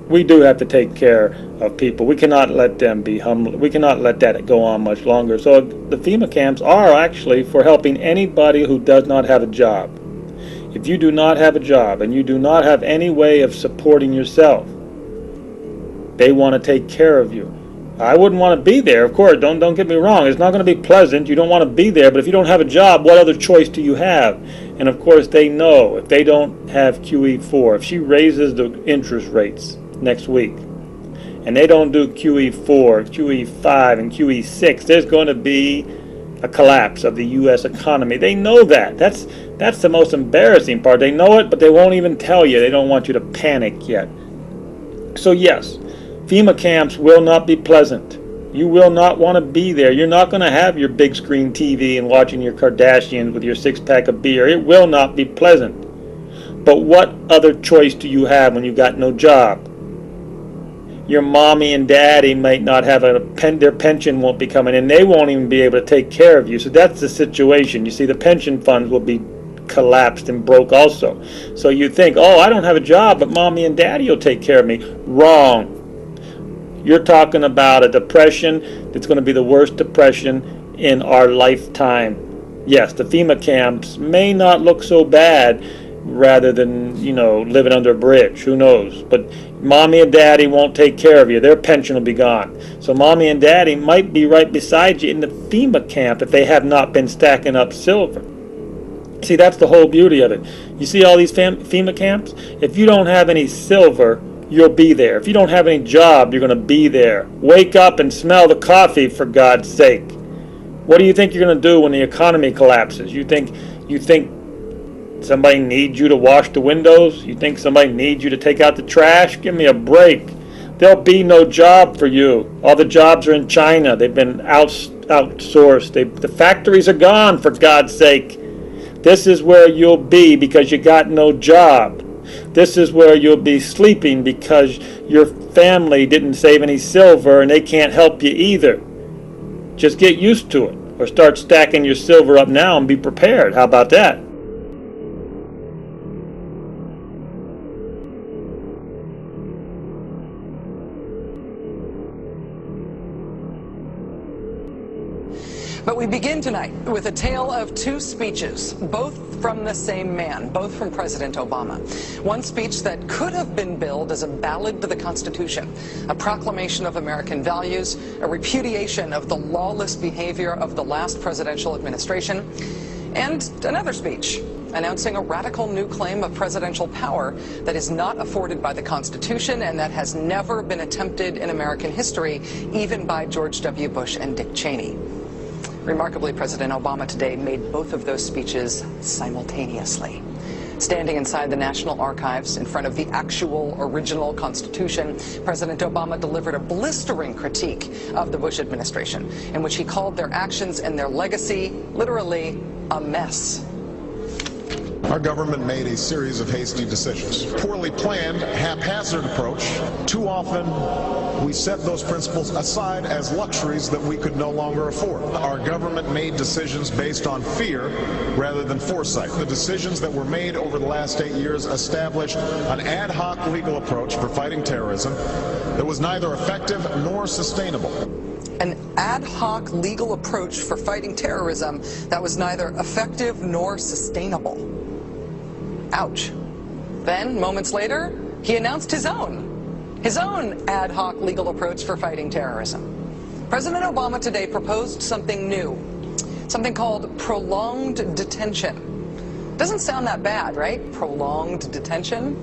we do have to take care of people. We cannot let them be humble. We cannot let that go on much longer. So the FEMA camps are actually for helping anybody who does not have a job. If you do not have a job and you do not have any way of supporting yourself, they want to take care of you. I wouldn't want to be there, of course. Don't get me wrong. It's not going to be pleasant. You don't want to be there. But if you don't have a job, what other choice do you have? And of course, they know if they don't have QE4, if she raises the interest rates next week, and they don't do QE4, QE5, and QE6, there's going to be a collapse of the U.S. economy. They know that. That's the most embarrassing part. They know it, but they won't even tell you. They don't want you to panic yet. So yes, FEMA camps will not be pleasant. You will not want to be there. You're not going to have your big screen TV and watching your Kardashians with your six-pack of beer. It will not be pleasant. But what other choice do you have when you got no job? Your mommy and daddy might not have their pension won't be coming in. They won't even be able to take care of you. So that's the situation. You see, the pension funds will be collapsed and broke also. So you think, oh, I don't have a job, but mommy and daddy will take care of me. Wrong. You're talking about a depression that's going to be the worst depression in our lifetime. Yes, the FEMA camps may not look so bad rather than, living under a bridge. Who knows? But mommy and daddy won't take care of you. Their pension will be gone. So mommy and daddy might be right beside you in the FEMA camp if they have not been stacking up silver. See, that's the whole beauty of it. You see all these FEMA camps? If you don't have any silver, you'll be there. If you don't have any job, you're going to be there. Wake up and smell the coffee, for God's sake. What do you think you're going to do when the economy collapses? You think somebody needs you to wash the windows? You think somebody needs you to take out the trash? Give me a break. There'll be no job for you. All the jobs are in China. They've been outsourced. The factories are gone, for God's sake. This is where you'll be because you got no job. This is where you'll be sleeping because your family didn't save any silver and they can't help you either. Just get used to it, or start stacking your silver up now and be prepared. How about that? But we begin tonight with a tale of two speeches, both from the same man, both from President Obama. One speech that could have been billed as a ballad to the Constitution, a proclamation of American values, a repudiation of the lawless behavior of the last presidential administration, and another speech announcing a radical new claim of presidential power that is not afforded by the Constitution and that has never been attempted in American history, even by George W. Bush and Dick Cheney. Remarkably, President Obama today made both of those speeches simultaneously. Standing inside the National Archives in front of the actual original Constitution, President Obama delivered a blistering critique of the Bush administration, in which he called their actions and their legacy literally a mess. Our government made a series of hasty decisions. Poorly planned, haphazard approach. Too often, we set those principles aside as luxuries that we could no longer afford. Our government made decisions based on fear rather than foresight. The decisions that were made over the last 8 years established an ad hoc legal approach for fighting terrorism that was neither effective nor sustainable. An ad hoc legal approach for fighting terrorism that was neither effective nor sustainable. Ouch. Then, moments later, he announced his own ad hoc legal approach for fighting terrorism. President Obama today proposed something new, something called prolonged detention. Doesn't sound that bad, right? Prolonged detention.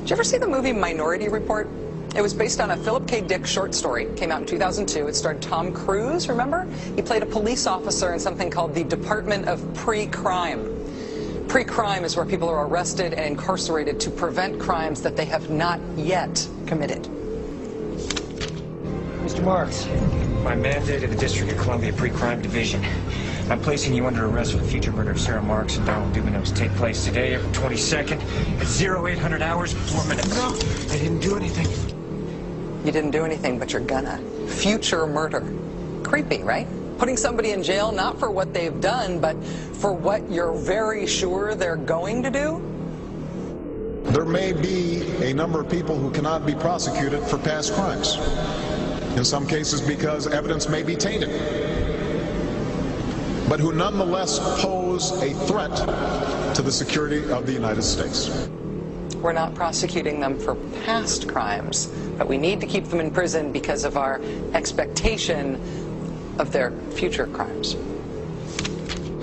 Did you ever see the movie Minority Report? It was based on a Philip K. Dick short story. Came out in 2002. It starred Tom Cruise, remember? He played a police officer in something called the Department of Pre-Crime. Pre-crime is where people are arrested and incarcerated to prevent crimes that they have not yet committed. Mr. Marks, by mandate of the District of Columbia Pre-Crime Division, I'm placing you under arrest for the future murder of Sarah Marks and Donald Dubinos. Take place today, April 22nd, at 0800 hours, 4 minutes. No, I didn't do anything. You didn't do anything, but you're gonna. Future murder. Creepy, right? Putting somebody in jail not for what they've done, but for what you're very sure they're going to do? There may be a number of people who cannot be prosecuted for past crimes. In some cases because evidence may be tainted, but who nonetheless pose a threat to the security of the United States. We're not prosecuting them for past crimes, but we need to keep them in prison because of our expectation of their future crimes.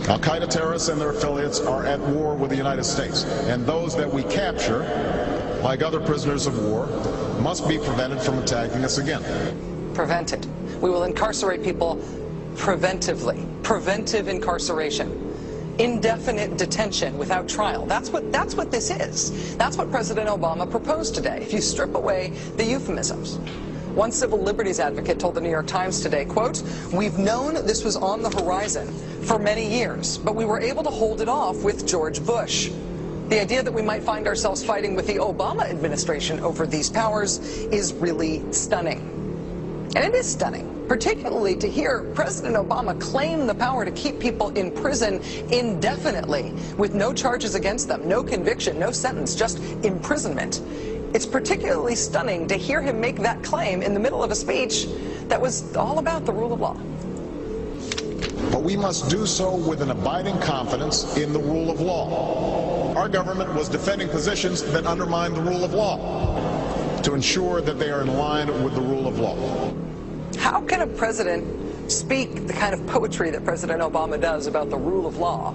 Al-Qaeda terrorists and their affiliates are at war with the United States, and those that we capture, like other prisoners of war, must be prevented from attacking us again. Prevented. We will incarcerate people preventively. Preventive incarceration. Indefinite detention without trial. That's what this is. That's what President Obama proposed today, if you strip away the euphemisms. One civil liberties advocate told the New York Times today, quote, "We've known this was on the horizon for many years, but we were able to hold it off with George Bush. The idea that we might find ourselves fighting with the Obama administration over these powers is really stunning." And it is stunning, particularly to hear President Obama claim the power to keep people in prison indefinitely with no charges against them, no conviction, no sentence, just imprisonment. It's particularly stunning to hear him make that claim in the middle of a speech that was all about the rule of law. But we must do so with an abiding confidence in the rule of law. Our government was defending positions that undermine the rule of law to ensure that they are in line with the rule of law. How can a president speak the kind of poetry that President Obama does about the rule of law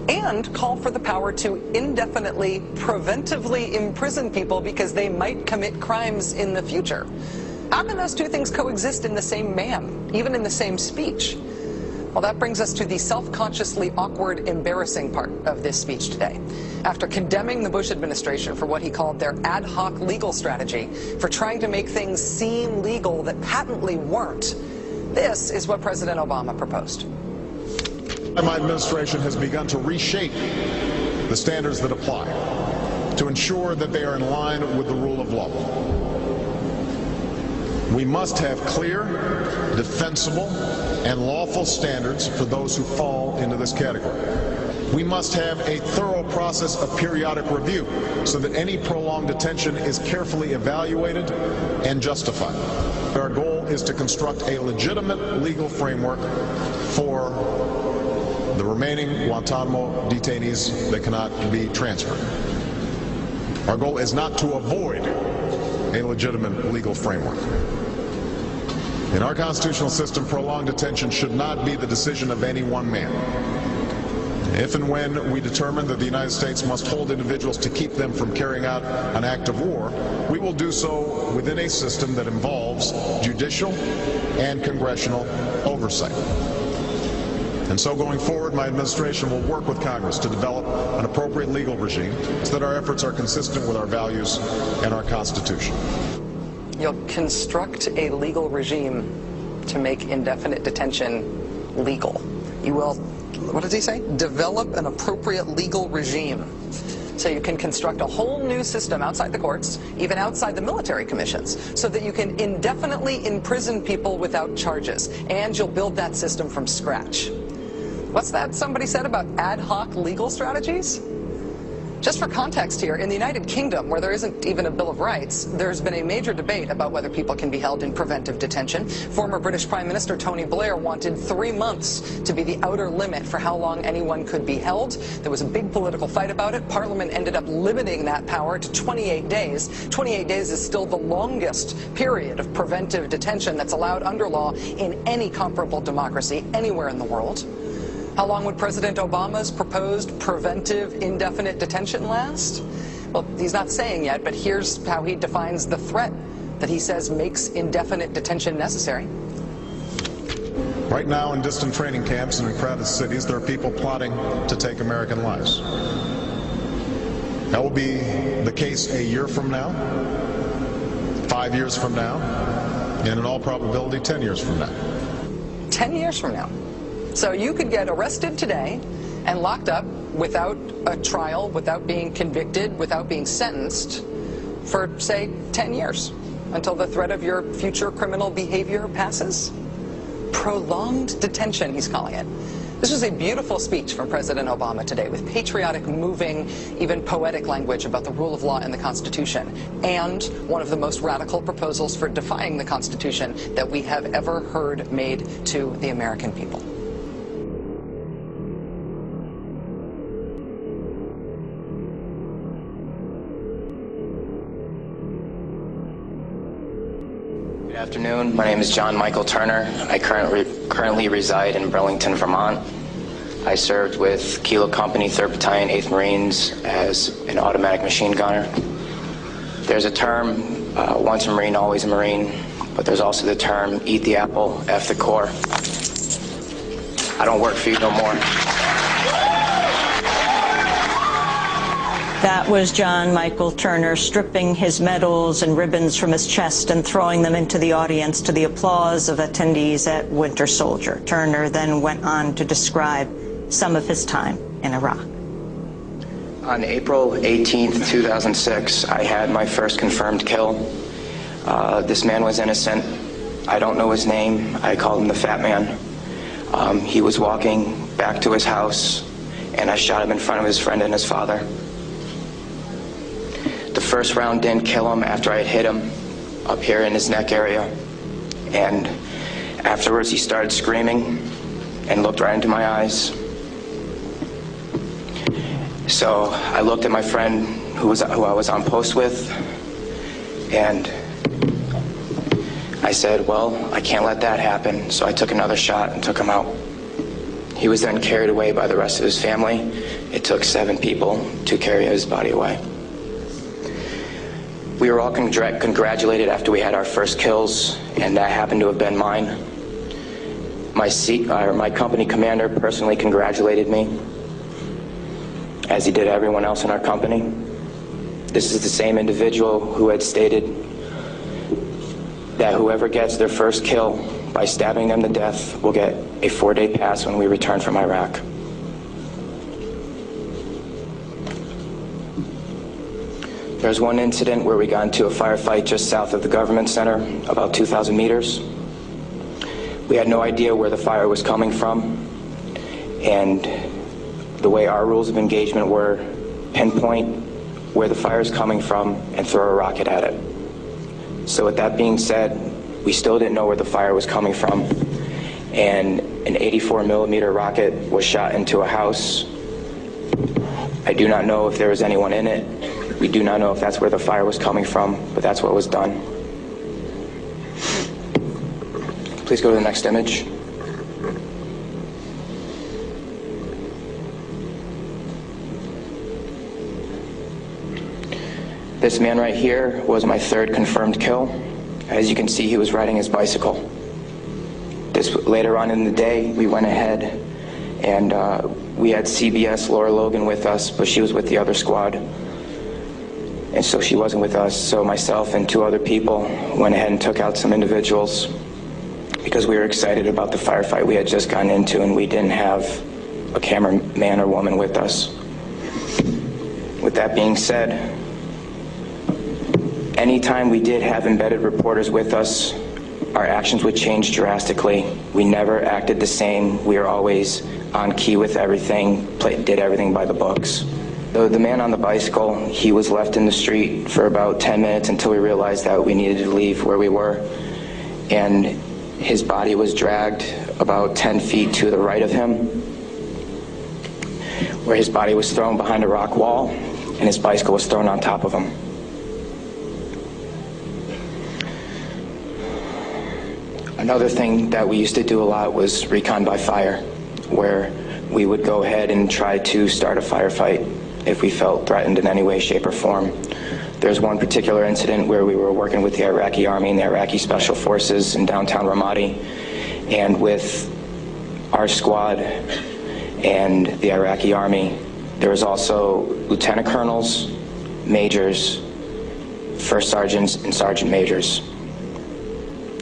and call for the power to indefinitely, preventively imprison people because they might commit crimes in the future? How can those two things coexist in the same man, even in the same speech? Well, that brings us to the self-consciously awkward, embarrassing part of this speech today. After condemning the Bush administration for what he called their ad hoc legal strategy for trying to make things seem legal that patently weren't, this is what President Obama proposed. My administration has begun to reshape the standards that apply to ensure that they are in line with the rule of law. We must have clear, defensible, and lawful standards for those who fall into this category. We must have a thorough process of periodic review so that any prolonged detention is carefully evaluated and justified. Our goal is to construct a legitimate legal framework for the remaining Guantanamo detainees that cannot be transferred. Our goal is not to avoid a legitimate legal framework. In our constitutional system, prolonged detention should not be the decision of any one man. If and when we determine that the United States must hold individuals to keep them from carrying out an act of war, we will do so within a system that involves judicial and congressional oversight. And so going forward, my administration will work with Congress to develop an appropriate legal regime so that our efforts are consistent with our values and our Constitution. You'll construct a legal regime to make indefinite detention legal. You will what does he say? Develop an appropriate legal regime. So you can construct a whole new system outside the courts, even outside the military commissions, so that you can indefinitely imprison people without charges. And you'll build that system from scratch. What's that somebody said about ad hoc legal strategies? Just for context here, in the United Kingdom, where there isn't even a Bill of Rights, there's been a major debate about whether people can be held in preventive detention. Former British Prime Minister Tony Blair wanted 3 months to be the outer limit for how long anyone could be held. There was a big political fight about it. Parliament ended up limiting that power to 28 days. 28 days is still the longest period of preventive detention that's allowed under law in any comparable democracy anywhere in the world. How long would President Obama's proposed preventive indefinite detention last? Well, he's not saying yet, but here's how he defines the threat that he says makes indefinite detention necessary. Right now in distant training camps and in crowded cities, there are people plotting to take American lives. That will be the case a year from now, 5 years from now, and in all probability 10 years from now. 10 years from now. So you could get arrested today and locked up without a trial, without being convicted, without being sentenced for, say, 10 years until the threat of your future criminal behavior passes. Prolonged detention, he's calling it. This was a beautiful speech from President Obama today with patriotic, moving, even poetic language about the rule of law and the Constitution, and one of the most radical proposals for defying the Constitution that we have ever heard made to the American people. Good afternoon. My name is John Michael Turner. I currently reside in Burlington, Vermont. I served with Kilo Company, 3rd Battalion, 8th Marines as an automatic machine gunner. There's a term, once a Marine, always a Marine, but there's also the term, eat the apple, F the Corps. I don't work for you no more. That was John Michael Turner stripping his medals and ribbons from his chest and throwing them into the audience to the applause of attendees at Winter Soldier. Turner then went on to describe some of his time in Iraq. On April 18th, 2006, I had my first confirmed kill. This man was innocent. I don't know his name. I called him the Fat Man. He was walking back to his house, and I shot him in front of his friend and his father. The first round didn't kill him after I had hit him up here in his neck area. And afterwards he started screaming and looked right into my eyes. So I looked at my friend who I was on post with, and I said, well, I can't let that happen. So I took another shot and took him out. He was then carried away by the rest of his family. It took 7 people to carry his body away. We were all congratulated after we had our first kills, and that happened to have been mine. My company commander personally congratulated me, as he did everyone else in our company. This is the same individual who had stated that whoever gets their first kill by stabbing them to death will get a 4-day pass when we return from Iraq. There's one incident where we got into a firefight just south of the government center, about 2,000 meters. We had no idea where the fire was coming from, and the way our rules of engagement were, pinpoint where the fire is coming from and throw a rocket at it. So with that being said, we still didn't know where the fire was coming from, and an 84mm rocket was shot into a house. I do not know if there was anyone in it. We do not know if that's where the fire was coming from, but that's what was done. Please go to the next image. This man right here was my 3rd confirmed kill. As you can see, he was riding his bicycle. Later on in the day, we went ahead and we had CBS Laura Logan with us, but she was with the other squad. And so she wasn't with us, so myself and 2 other people went ahead and took out some individuals because we were excited about the firefight we had just gotten into, and we didn't have a cameraman or woman with us. With that being said, anytime we did have embedded reporters with us, our actions would change drastically. We never acted the same. We were always on key with everything, did everything by the books. The man on the bicycle, he was left in the street for about 10 minutes until we realized that we needed to leave where we were. And his body was dragged about 10 feet to the right of him, where his body was thrown behind a rock wall and his bicycle was thrown on top of him. Another thing that we used to do a lot was recon by fire, where we would go ahead and try to start a firefight if we felt threatened in any way, shape, or form. There's one particular incident where we were working with the Iraqi Army and the Iraqi Special Forces in downtown Ramadi, and with our squad and the Iraqi Army, there was also lieutenant colonels, majors, first sergeants, and sergeant majors.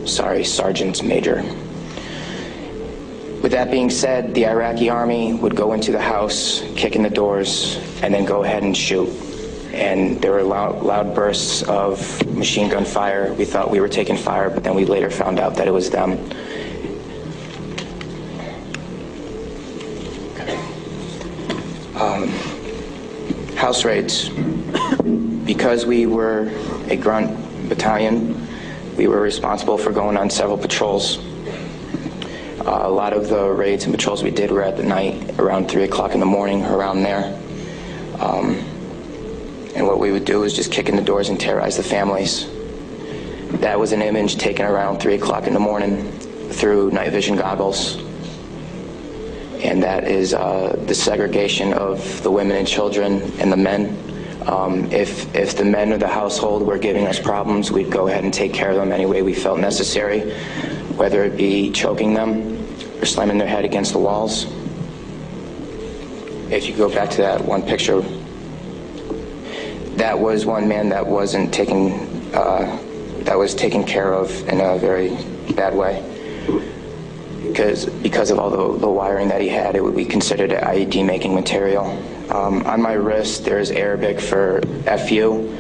Sorry, sergeants major. With that being said, the Iraqi Army would go into the house, kick in the doors, and then go ahead and shoot. And there were loud bursts of machine gun fire. We thought we were taking fire, but then we later found out that it was them. House raids. Because we were a grunt battalion, we were responsible for going on several patrols. A lot of the raids and patrols we did were at the night, around 3 o'clock in the morning, around there. And what we would do is just kick in the doors and terrorize the families. That was an image taken around 3 o'clock in the morning through night vision goggles. And that is the segregation of the women and children and the men. If the men of the household were giving us problems, we'd go ahead and take care of them any way we felt necessary, whether it be choking them or slamming their head against the walls. If you go back to that one picture, that was one man that wasn't taken, that was taken care of in a very bad way. Because of all the wiring that he had, it would be considered IED making material. On my wrist, there's Arabic for FU.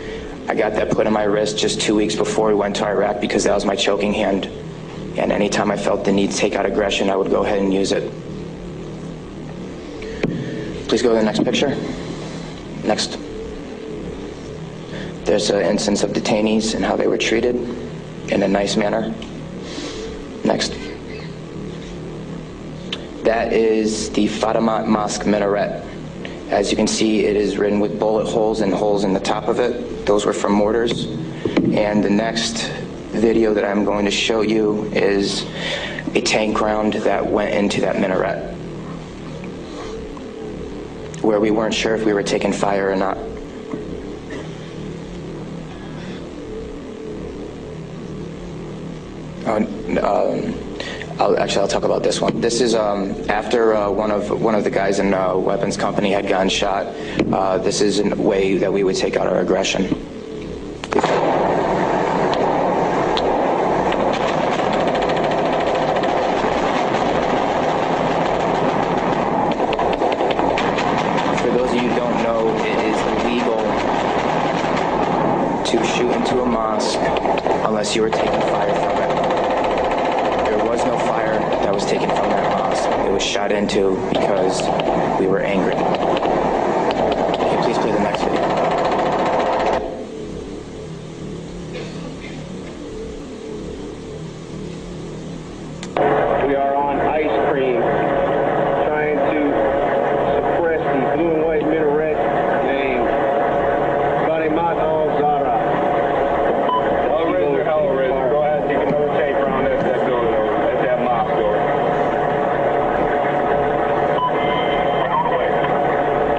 I got that put on my wrist just 2 weeks before we went to Iraq because that was my choking hand. And anytime I felt the need to take out aggression, I would go ahead and use it. Please go to the next picture. Next. There's an instance of detainees and how they were treated in a nice manner. Next. That is the Fatima Mosque minaret. As you can see, it is written with bullet holes and holes in the top of it. Those were from mortars. And the next video that I'm going to show you is a tank round that went into that minaret, where we weren't sure if we were taking fire or not. I'll talk about this one. This is after one of the guys in a weapons company had gotten shot. This is a way that we would take out our aggression. For those of you who don't know, it is illegal to shoot into a mosque unless you were taking fire from it. There was no fire that was taken from that mosque. It was shot into because we were angry. Can you please play the next video? We are on ice cream, trying to suppress the blue and white minaret named Fatima al-Zahra. Hellraiser, Hellraiser. Go ahead, take another tape around that building over. That's that mosque door.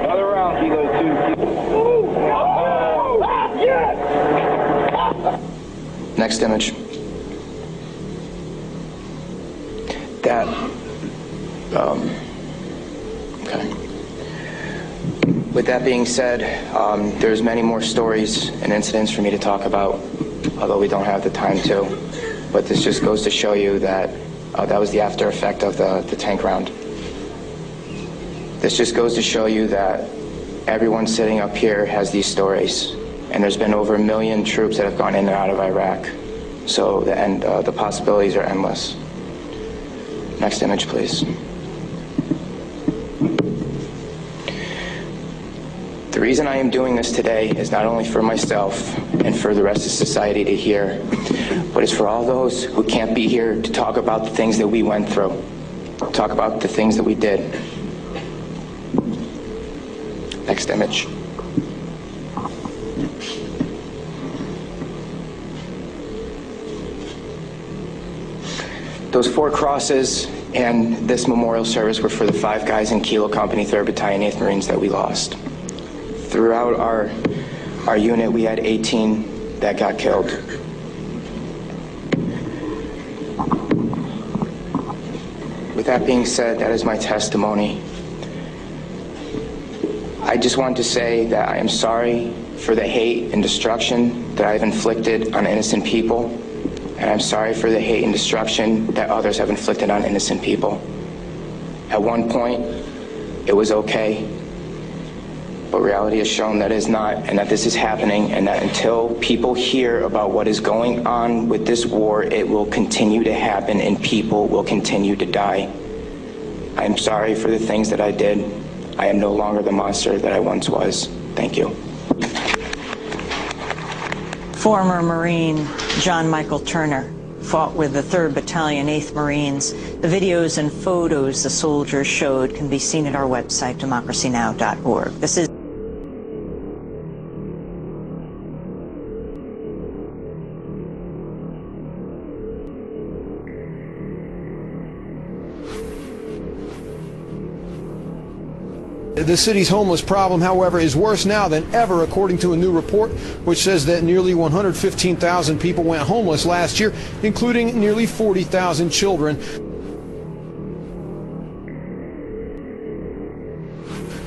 Another round, Kilo 2. Oh, yes! Next image. That, okay. With that being said, there's many more stories and incidents for me to talk about, although we don't have the time to. But this just goes to show you that that was the after effect of the tank round. This just goes to show you that everyone sitting up here has these stories, and there's been over 1 million troops that have gone in and out of Iraq. So the possibilities are endless. Next image, please. The reason I am doing this today is not only for myself and for the rest of society to hear, but it's for all those who can't be here to talk about the things that we went through, talk about the things that we did. Next image. Those 4 crosses and this memorial service were for the 5 guys in Kilo Company, 3rd Battalion, 8th Marines that we lost. Throughout our unit, we had 18 that got killed. With that being said, that is my testimony. I just want to say that I am sorry for the hate and destruction that I've inflicted on innocent people, and I'm sorry for the hate and destruction that others have inflicted on innocent people. At one point, it was okay, but reality has shown that it's not, and that this is happening, and that until people hear about what is going on with this war, it will continue to happen and people will continue to die. I am sorry for the things that I did. I am no longer the monster that I once was. Thank you. Former Marine John Michael Turner fought with the 3rd Battalion, 8th Marines. The videos and photos the soldiers showed can be seen at our website, democracynow.org. This is The city's homeless problem, however, is worse now than ever, according to a new report which says that nearly 115,000 people went homeless last year, including nearly 40,000 children.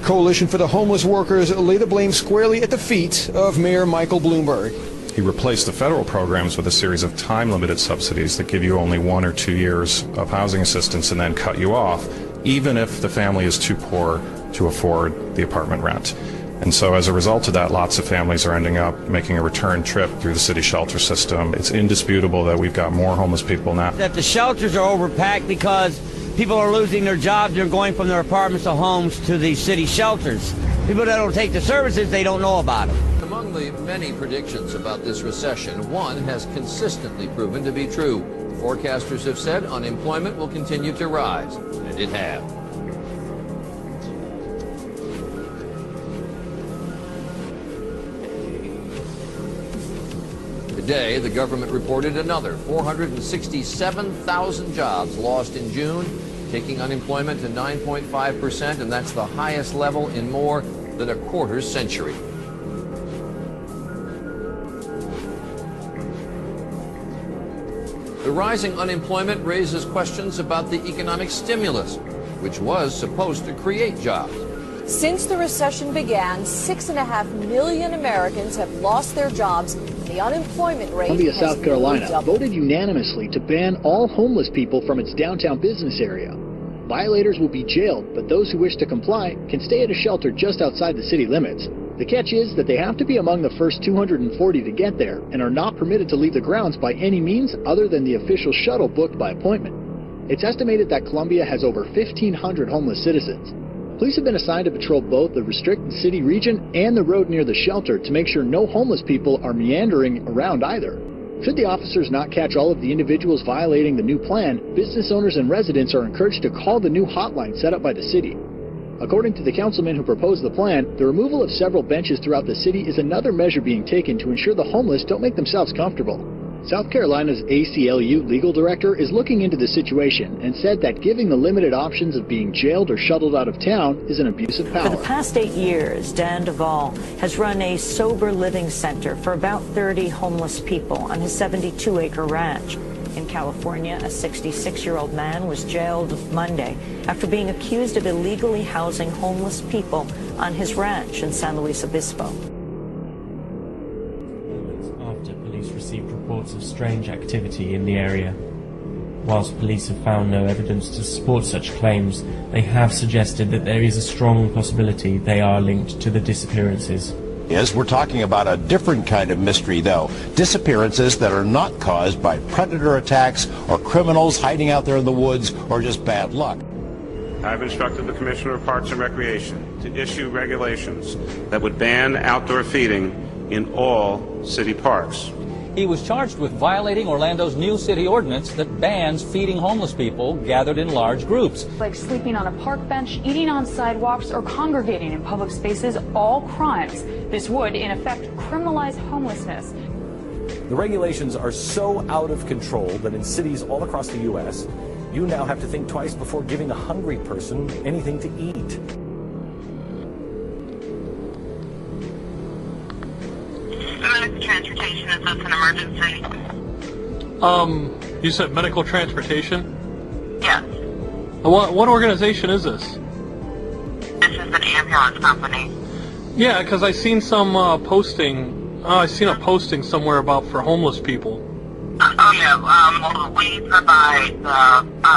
Coalition for the Homeless Workers lay the blame squarely at the feet of Mayor Michael Bloomberg. He replaced the federal programs with a series of time-limited subsidies that give you only 1 or 2 years of housing assistance and then cut you off, even if the family is too poor to afford the apartment rent. And so as a result of that, lots of families are ending up making a return trip through the city shelter system. It's indisputable that we've got more homeless people now. That the shelters are overpacked because people are losing their jobs. They're going from their apartments or homes to the city shelters. People that don't take the services, they don't know about them. Among the many predictions about this recession, one has consistently proven to be true. Forecasters have said unemployment will continue to rise, and it has. Today, the government reported another 467,000 jobs lost in June, taking unemployment to 9.5%, and that's the highest level in more than a quarter century. The rising unemployment raises questions about the economic stimulus, which was supposed to create jobs. Since the recession began, 6.5 million Americans have lost their jobs. The unemployment rate Columbia, has South Carolina, doubled. voted unanimously to ban all homeless people from its downtown business area. Violators will be jailed, but those who wish to comply can stay at a shelter just outside the city limits. The catch is that they have to be among the first 240 to get there and are not permitted to leave the grounds by any means other than the official shuttle booked by appointment. It's estimated that Columbia has over 1,500 homeless citizens. Police have been assigned to patrol both the restricted city region and the road near the shelter to make sure no homeless people are meandering around either. Should the officers not catch all of the individuals violating the new plan, business owners and residents are encouraged to call the new hotline set up by the city. According to the councilman who proposed the plan, the removal of several benches throughout the city is another measure being taken to ensure the homeless don't make themselves comfortable. South Carolina's ACLU legal director is looking into the situation and said that giving the limited options of being jailed or shuttled out of town is an abuse of power. For the past 8 years, Dan Duvall has run a sober living center for about 30 homeless people on his 72-acre ranch. In California, a 66-year-old man was jailed Monday after being accused of illegally housing homeless people on his ranch in San Luis Obispo. After police received reports of strange activity in the area. whilst police have found no evidence to support such claims, they have suggested that there is a strong possibility they are linked to the disappearances. Yes, we're talking about a different kind of mystery, though. Disappearances that are not caused by predator attacks or criminals hiding out there in the woods or just bad luck. I've instructed the Commissioner of Parks and Recreation to issue regulations that would ban outdoor feeding in all city parks. He was charged with violating Orlando's new city ordinance that bans feeding homeless people gathered in large groups. Like sleeping on a park bench, eating on sidewalks, or congregating in public spaces, all crimes. This would, in effect, criminalize homelessness. The regulations are so out of control that in cities all across the U.S., you now have to think twice before giving a hungry person anything to eat. Transportation, is this an emergency? You said medical transportation? Yes. What organization is this? This is an ambulance company. Yeah, because I seen some posting. I seen a posting somewhere about for homeless people. Well, we provide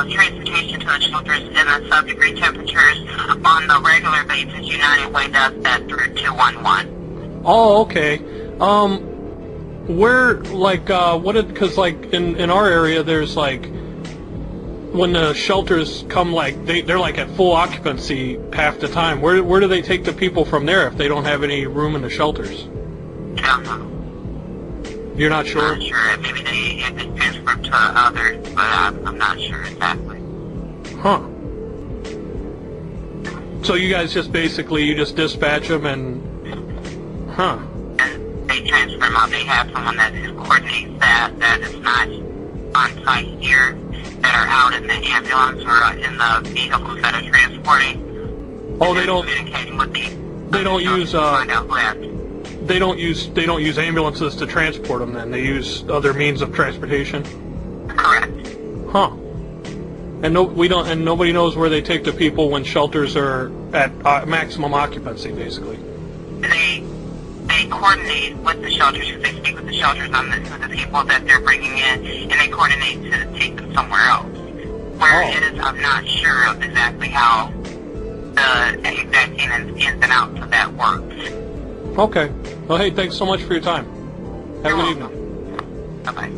transportation to the shelters in the sub-degree temperatures on the regular basis. United Way does that through 211. Oh, okay. Where, like, because, like, in our area, there's, like, when the shelters come, like, they're, like, at full occupancy half the time. Where do they take the people from there if they don't have any room in the shelters? I don't know. You're not sure? I'm not sure. Maybe they have been transferred to others, but I'm not sure exactly. Huh. So you guys just basically, you just dispatch them and... Huh. They transfer them out. They have someone that coordinates that is not on site here, that are out in the ambulance or in the vehicles that are transporting. Oh, they don't. Communicating with the. They don't use. Find out who has. They don't use ambulances to transport them. Then they use other means of transportation. Correct. Huh. And nobody knows where they take the people when shelters are at maximum occupancy, basically. They coordinate with the shelters, because they speak with the shelters on the people that they're bringing in, and they coordinate to take them somewhere else. Where it is, I'm not sure of exactly how the exact ins and outs of that works. Okay. Well, hey, thanks so much for your time. Have a good evening. Bye-bye.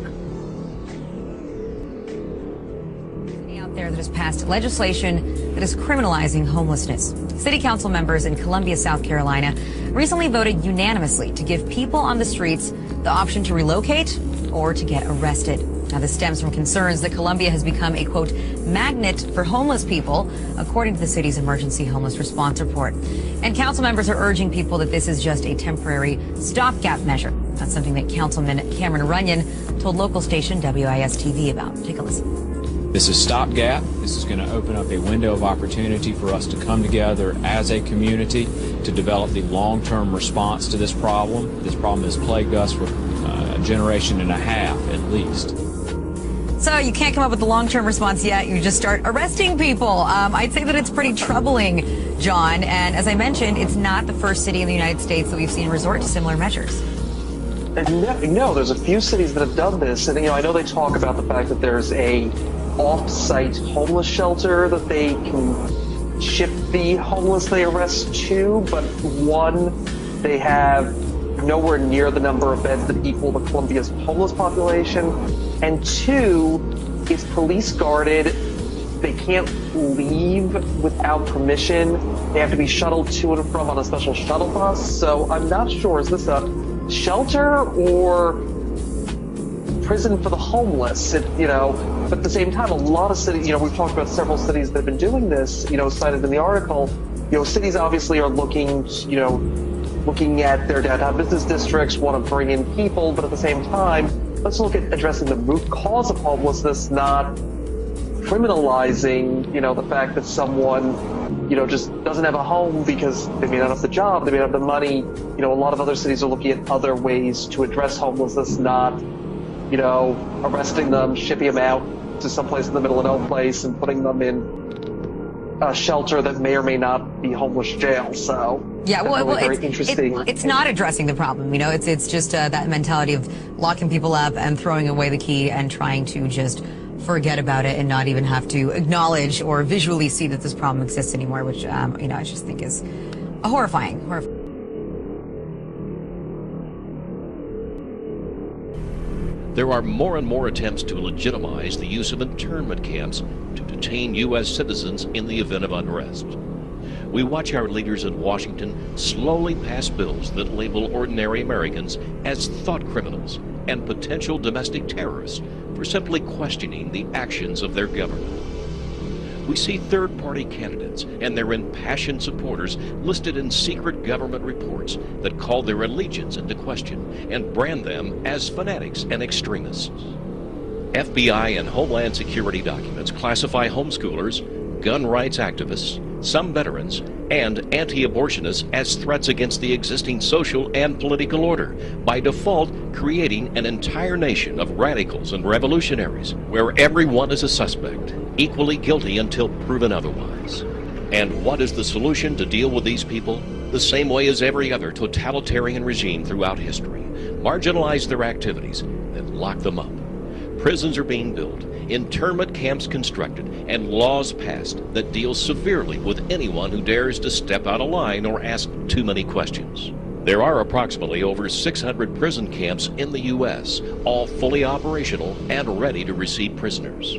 Out there that has passed legislation that is criminalizing homelessness. City council members in Columbia, South Carolina, recently voted unanimously to give people on the streets the option to relocate or to get arrested. Now, this stems from concerns that Columbia has become a, quote, magnet for homeless people, according to the city's emergency homeless response report. And council members are urging people that this is just a temporary stopgap measure. That's something that Councilman Cameron Runyon told local station WIS-TV about. Take a listen. This is stopgap. This is going to open up a window of opportunity for us to come together as a community to develop the long-term response to this problem. This problem has plagued us for a generation and a half at least. So you can't come up with the long-term response yet. You just start arresting people. I'd say that it's pretty troubling, John. And as I mentioned, it's not the first city in the United States that we've seen resort to similar measures. No, there's a few cities that have done this. And, I know they talk about the fact that there's a off-site homeless shelter that they can ship the homeless they arrest to, but one, they have nowhere near the number of beds that equal the Columbia's homeless population, and two, it's police guarded. They can't leave without permission. They have to be shuttled to and from on a special shuttle bus. So I'm not sure, is this a shelter or prison for the homeless? But at the same time, a lot of cities, we've talked about several cities that have been doing this, cited in the article. Cities obviously are looking at their downtown business districts, want to bring in people, but at the same time, let's look at addressing the root cause of homelessness, not criminalizing, the fact that someone, just doesn't have a home because they may not have the job, they may not have the money. A lot of other cities are looking at other ways to address homelessness, not, arresting them, shipping them out to someplace in the middle of no place and putting them in a shelter that may or may not be homeless jail. So yeah, interesting. It's not addressing the problem. It's just that mentality of locking people up and throwing away the key and trying to just forget about it and not even have to acknowledge or visually see that this problem exists anymore, which, I just think is horrifying. There are more and more attempts to legitimize the use of internment camps to detain U.S. citizens in the event of unrest. We watch our leaders in Washington slowly pass bills that label ordinary Americans as thought criminals and potential domestic terrorists for simply questioning the actions of their government. We see third-party candidates and their impassioned supporters listed in secret government reports that call their allegiance into question and brand them as fanatics and extremists. FBI and Homeland Security documents classify homeschoolers, gun rights activists, some veterans, and anti-abortionists as threats against the existing social and political order, by default creating an entire nation of radicals and revolutionaries where everyone is a suspect, equally guilty until proven otherwise. And what is the solution to deal with these people? The same way as every other totalitarian regime throughout history: marginalize their activities, then lock them up. Prisons are being built, internment camps constructed, and laws passed that deal severely with anyone who dares to step out of line or ask too many questions. There are approximately over 600 prison camps in the U.S., all fully operational and ready to receive prisoners.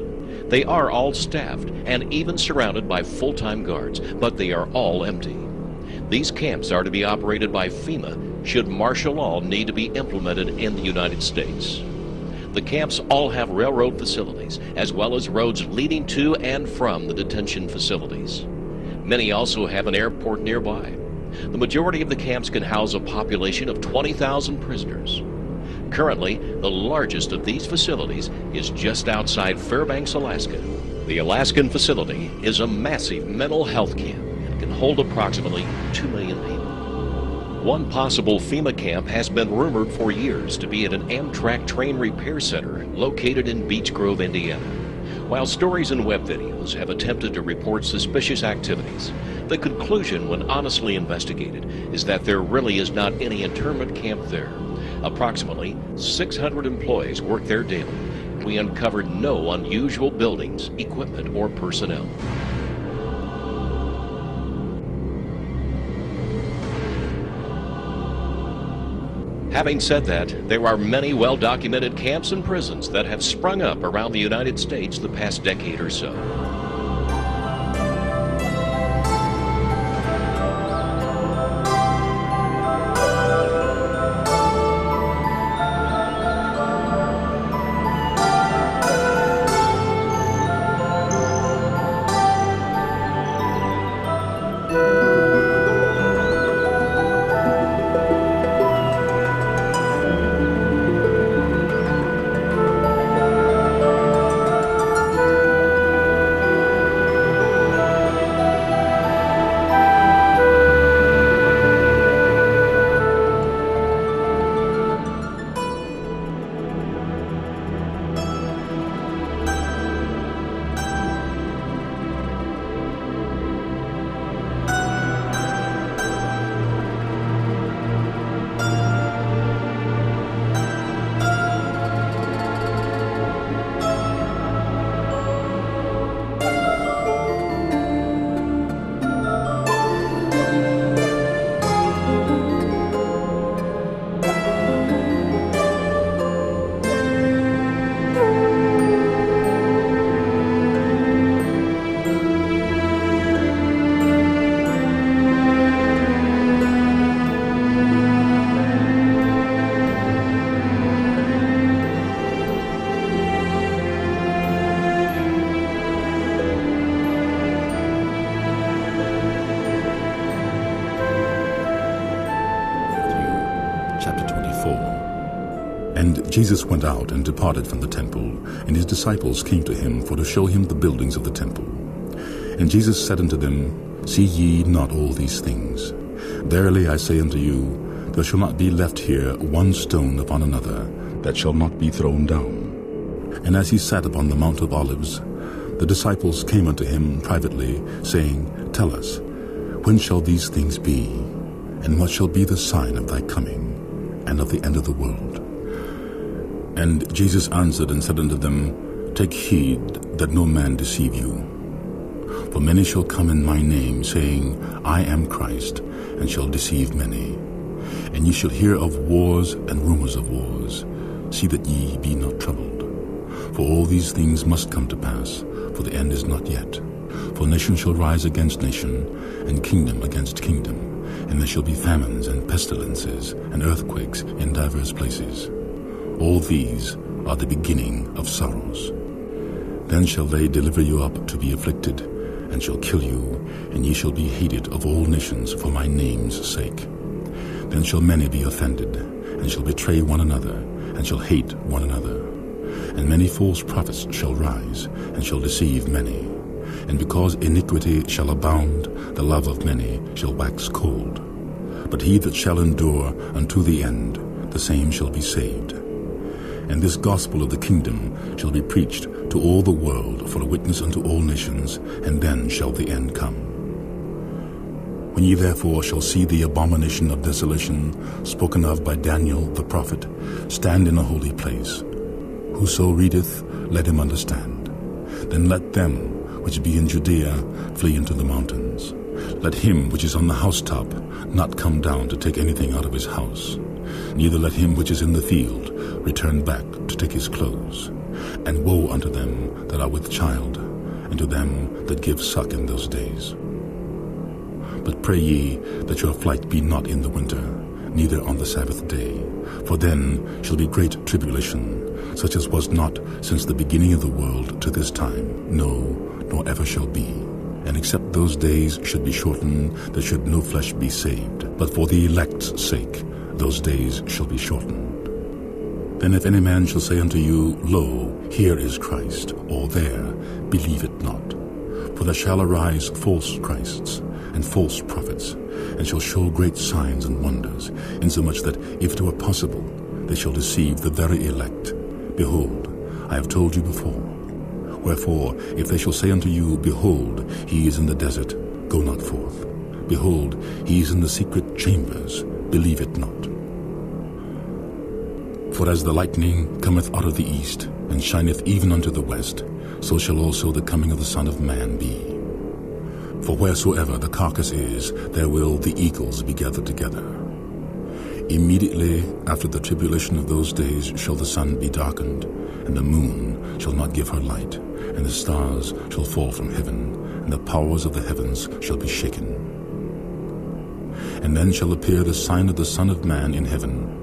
They are all staffed and even surrounded by full-time guards, but they are all empty. These camps are to be operated by FEMA should martial law need to be implemented in the United States. The camps all have railroad facilities, as well as roads leading to and from the detention facilities. Many also have an airport nearby. The majority of the camps can house a population of 20,000 prisoners. Currently, the largest of these facilities is just outside Fairbanks, Alaska. The Alaskan facility is a massive mental health camp and can hold approximately 2 million people. One possible FEMA camp has been rumored for years to be at an Amtrak train repair center located in Beech Grove, Indiana. While stories and web videos have attempted to report suspicious activities, the conclusion, when honestly investigated, is that there really is not any internment camp there. Approximately 600 employees work there daily. We uncovered no unusual buildings, equipment, or personnel. Having said that, there are many well-documented camps and prisons that have sprung up around the United States the past decade or so. And Jesus went out and departed from the temple, and his disciples came to him for to show him the buildings of the temple. And Jesus said unto them, See ye not all these things? Verily I say unto you, there shall not be left here one stone upon another that shall not be thrown down. And as he sat upon the Mount of Olives, the disciples came unto him privately, saying, Tell us, when shall these things be? And what shall be the sign of thy coming, and of the end of the world? And Jesus answered and said unto them, Take heed that no man deceive you. For many shall come in my name, saying, I am Christ, and shall deceive many. And ye shall hear of wars and rumors of wars. See that ye be not troubled. For all these things must come to pass, for the end is not yet. For nation shall rise against nation, and kingdom against kingdom. And there shall be famines and pestilences and earthquakes in divers places. All these are the beginning of sorrows. Then shall they deliver you up to be afflicted, and shall kill you, and ye shall be hated of all nations for my name's sake. Then shall many be offended, and shall betray one another, and shall hate one another. And many false prophets shall rise, and shall deceive many. And because iniquity shall abound, the love of many shall wax cold. But he that shall endure unto the end, the same shall be saved. And this gospel of the kingdom shall be preached to all the world for a witness unto all nations, and then shall the end come. When ye therefore shall see the abomination of desolation spoken of by Daniel the prophet stand in a holy place, whoso readeth, let him understand. Then let them which be in Judea flee into the mountains. Let him which is on the housetop not come down to take anything out of his house. Neither let him which is in the field return back to take his clothes. And woe unto them that are with child, and to them that give suck in those days. But pray ye that your flight be not in the winter, neither on the Sabbath day. For then shall be great tribulation, such as was not since the beginning of the world to this time, no, nor ever shall be. And except those days should be shortened, there should no flesh be saved. But for the elect's sake, those days shall be shortened. Then if any man shall say unto you, Lo, here is Christ, or there, believe it not. For there shall arise false Christs, and false prophets, and shall show great signs and wonders, insomuch that, if it were possible, they shall deceive the very elect. Behold, I have told you before. Wherefore, if they shall say unto you, Behold, he is in the desert, go not forth. Behold, he is in the secret chambers, believe it not. For as the lightning cometh out of the east, and shineth even unto the west, so shall also the coming of the Son of Man be. For wheresoever the carcass is, there will the eagles be gathered together. Immediately after the tribulation of those days shall the sun be darkened, and the moon shall not give her light, and the stars shall fall from heaven, and the powers of the heavens shall be shaken. And then shall appear the sign of the Son of Man in heaven.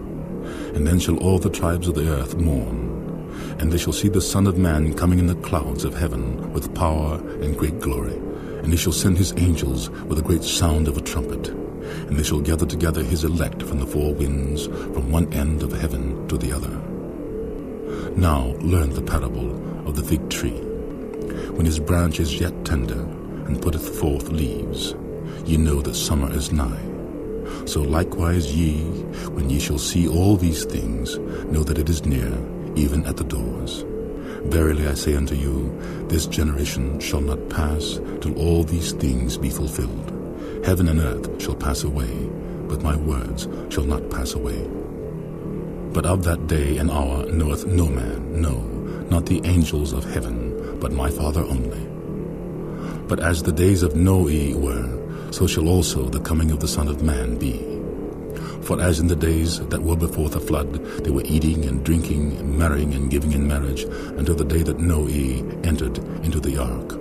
And then shall all the tribes of the earth mourn, and they shall see the Son of Man coming in the clouds of heaven with power and great glory. And he shall send his angels with a great sound of a trumpet, and they shall gather together his elect from the four winds, from one end of heaven to the other. Now learn the parable of the fig tree. When his branch is yet tender, and putteth forth leaves, ye know that summer is nigh. So likewise ye, when ye shall see all these things, know that it is near, even at the doors. Verily I say unto you, this generation shall not pass till all these things be fulfilled. Heaven and earth shall pass away, but my words shall not pass away. But of that day and hour knoweth no man, no, not the angels of heaven, but my Father only. But as the days of Noe were, so shall also the coming of the Son of Man be. For as in the days that were before the flood, they were eating and drinking, and marrying and giving in marriage, until the day that Noe entered into the ark,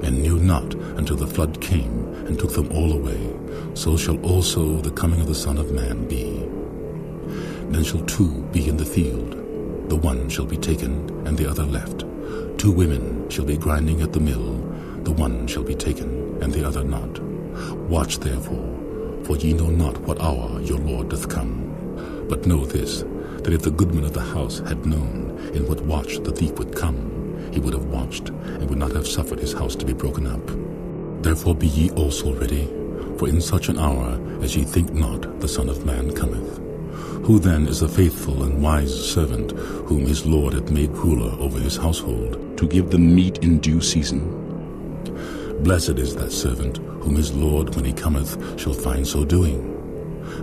and knew not until the flood came and took them all away, so shall also the coming of the Son of Man be. Then shall two be in the field, the one shall be taken, and the other left. 2 women shall be grinding at the mill, the one shall be taken, and the other not. Watch therefore, for ye know not what hour your Lord doth come. But know this, that if the goodman of the house had known in what watch the thief would come, he would have watched, and would not have suffered his house to be broken up. Therefore be ye also ready, for in such an hour as ye think not, the Son of Man cometh. Who then is a faithful and wise servant, whom his Lord hath made ruler over his household, to give them meat in due season? Blessed is that servant, whom his Lord, when he cometh, shall find so doing.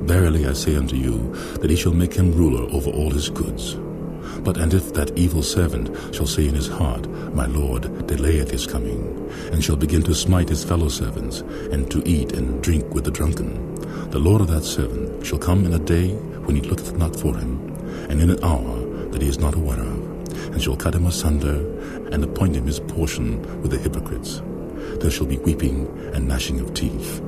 Verily I say unto you, that he shall make him ruler over all his goods. And if that evil servant shall say in his heart, My Lord delayeth his coming, and shall begin to smite his fellow servants, and to eat and drink with the drunken, the Lord of that servant shall come in a day when he looketh not for him, and in an hour that he is not aware of, and shall cut him asunder, and appoint him his portion with the hypocrites. There shall be weeping and gnashing of teeth.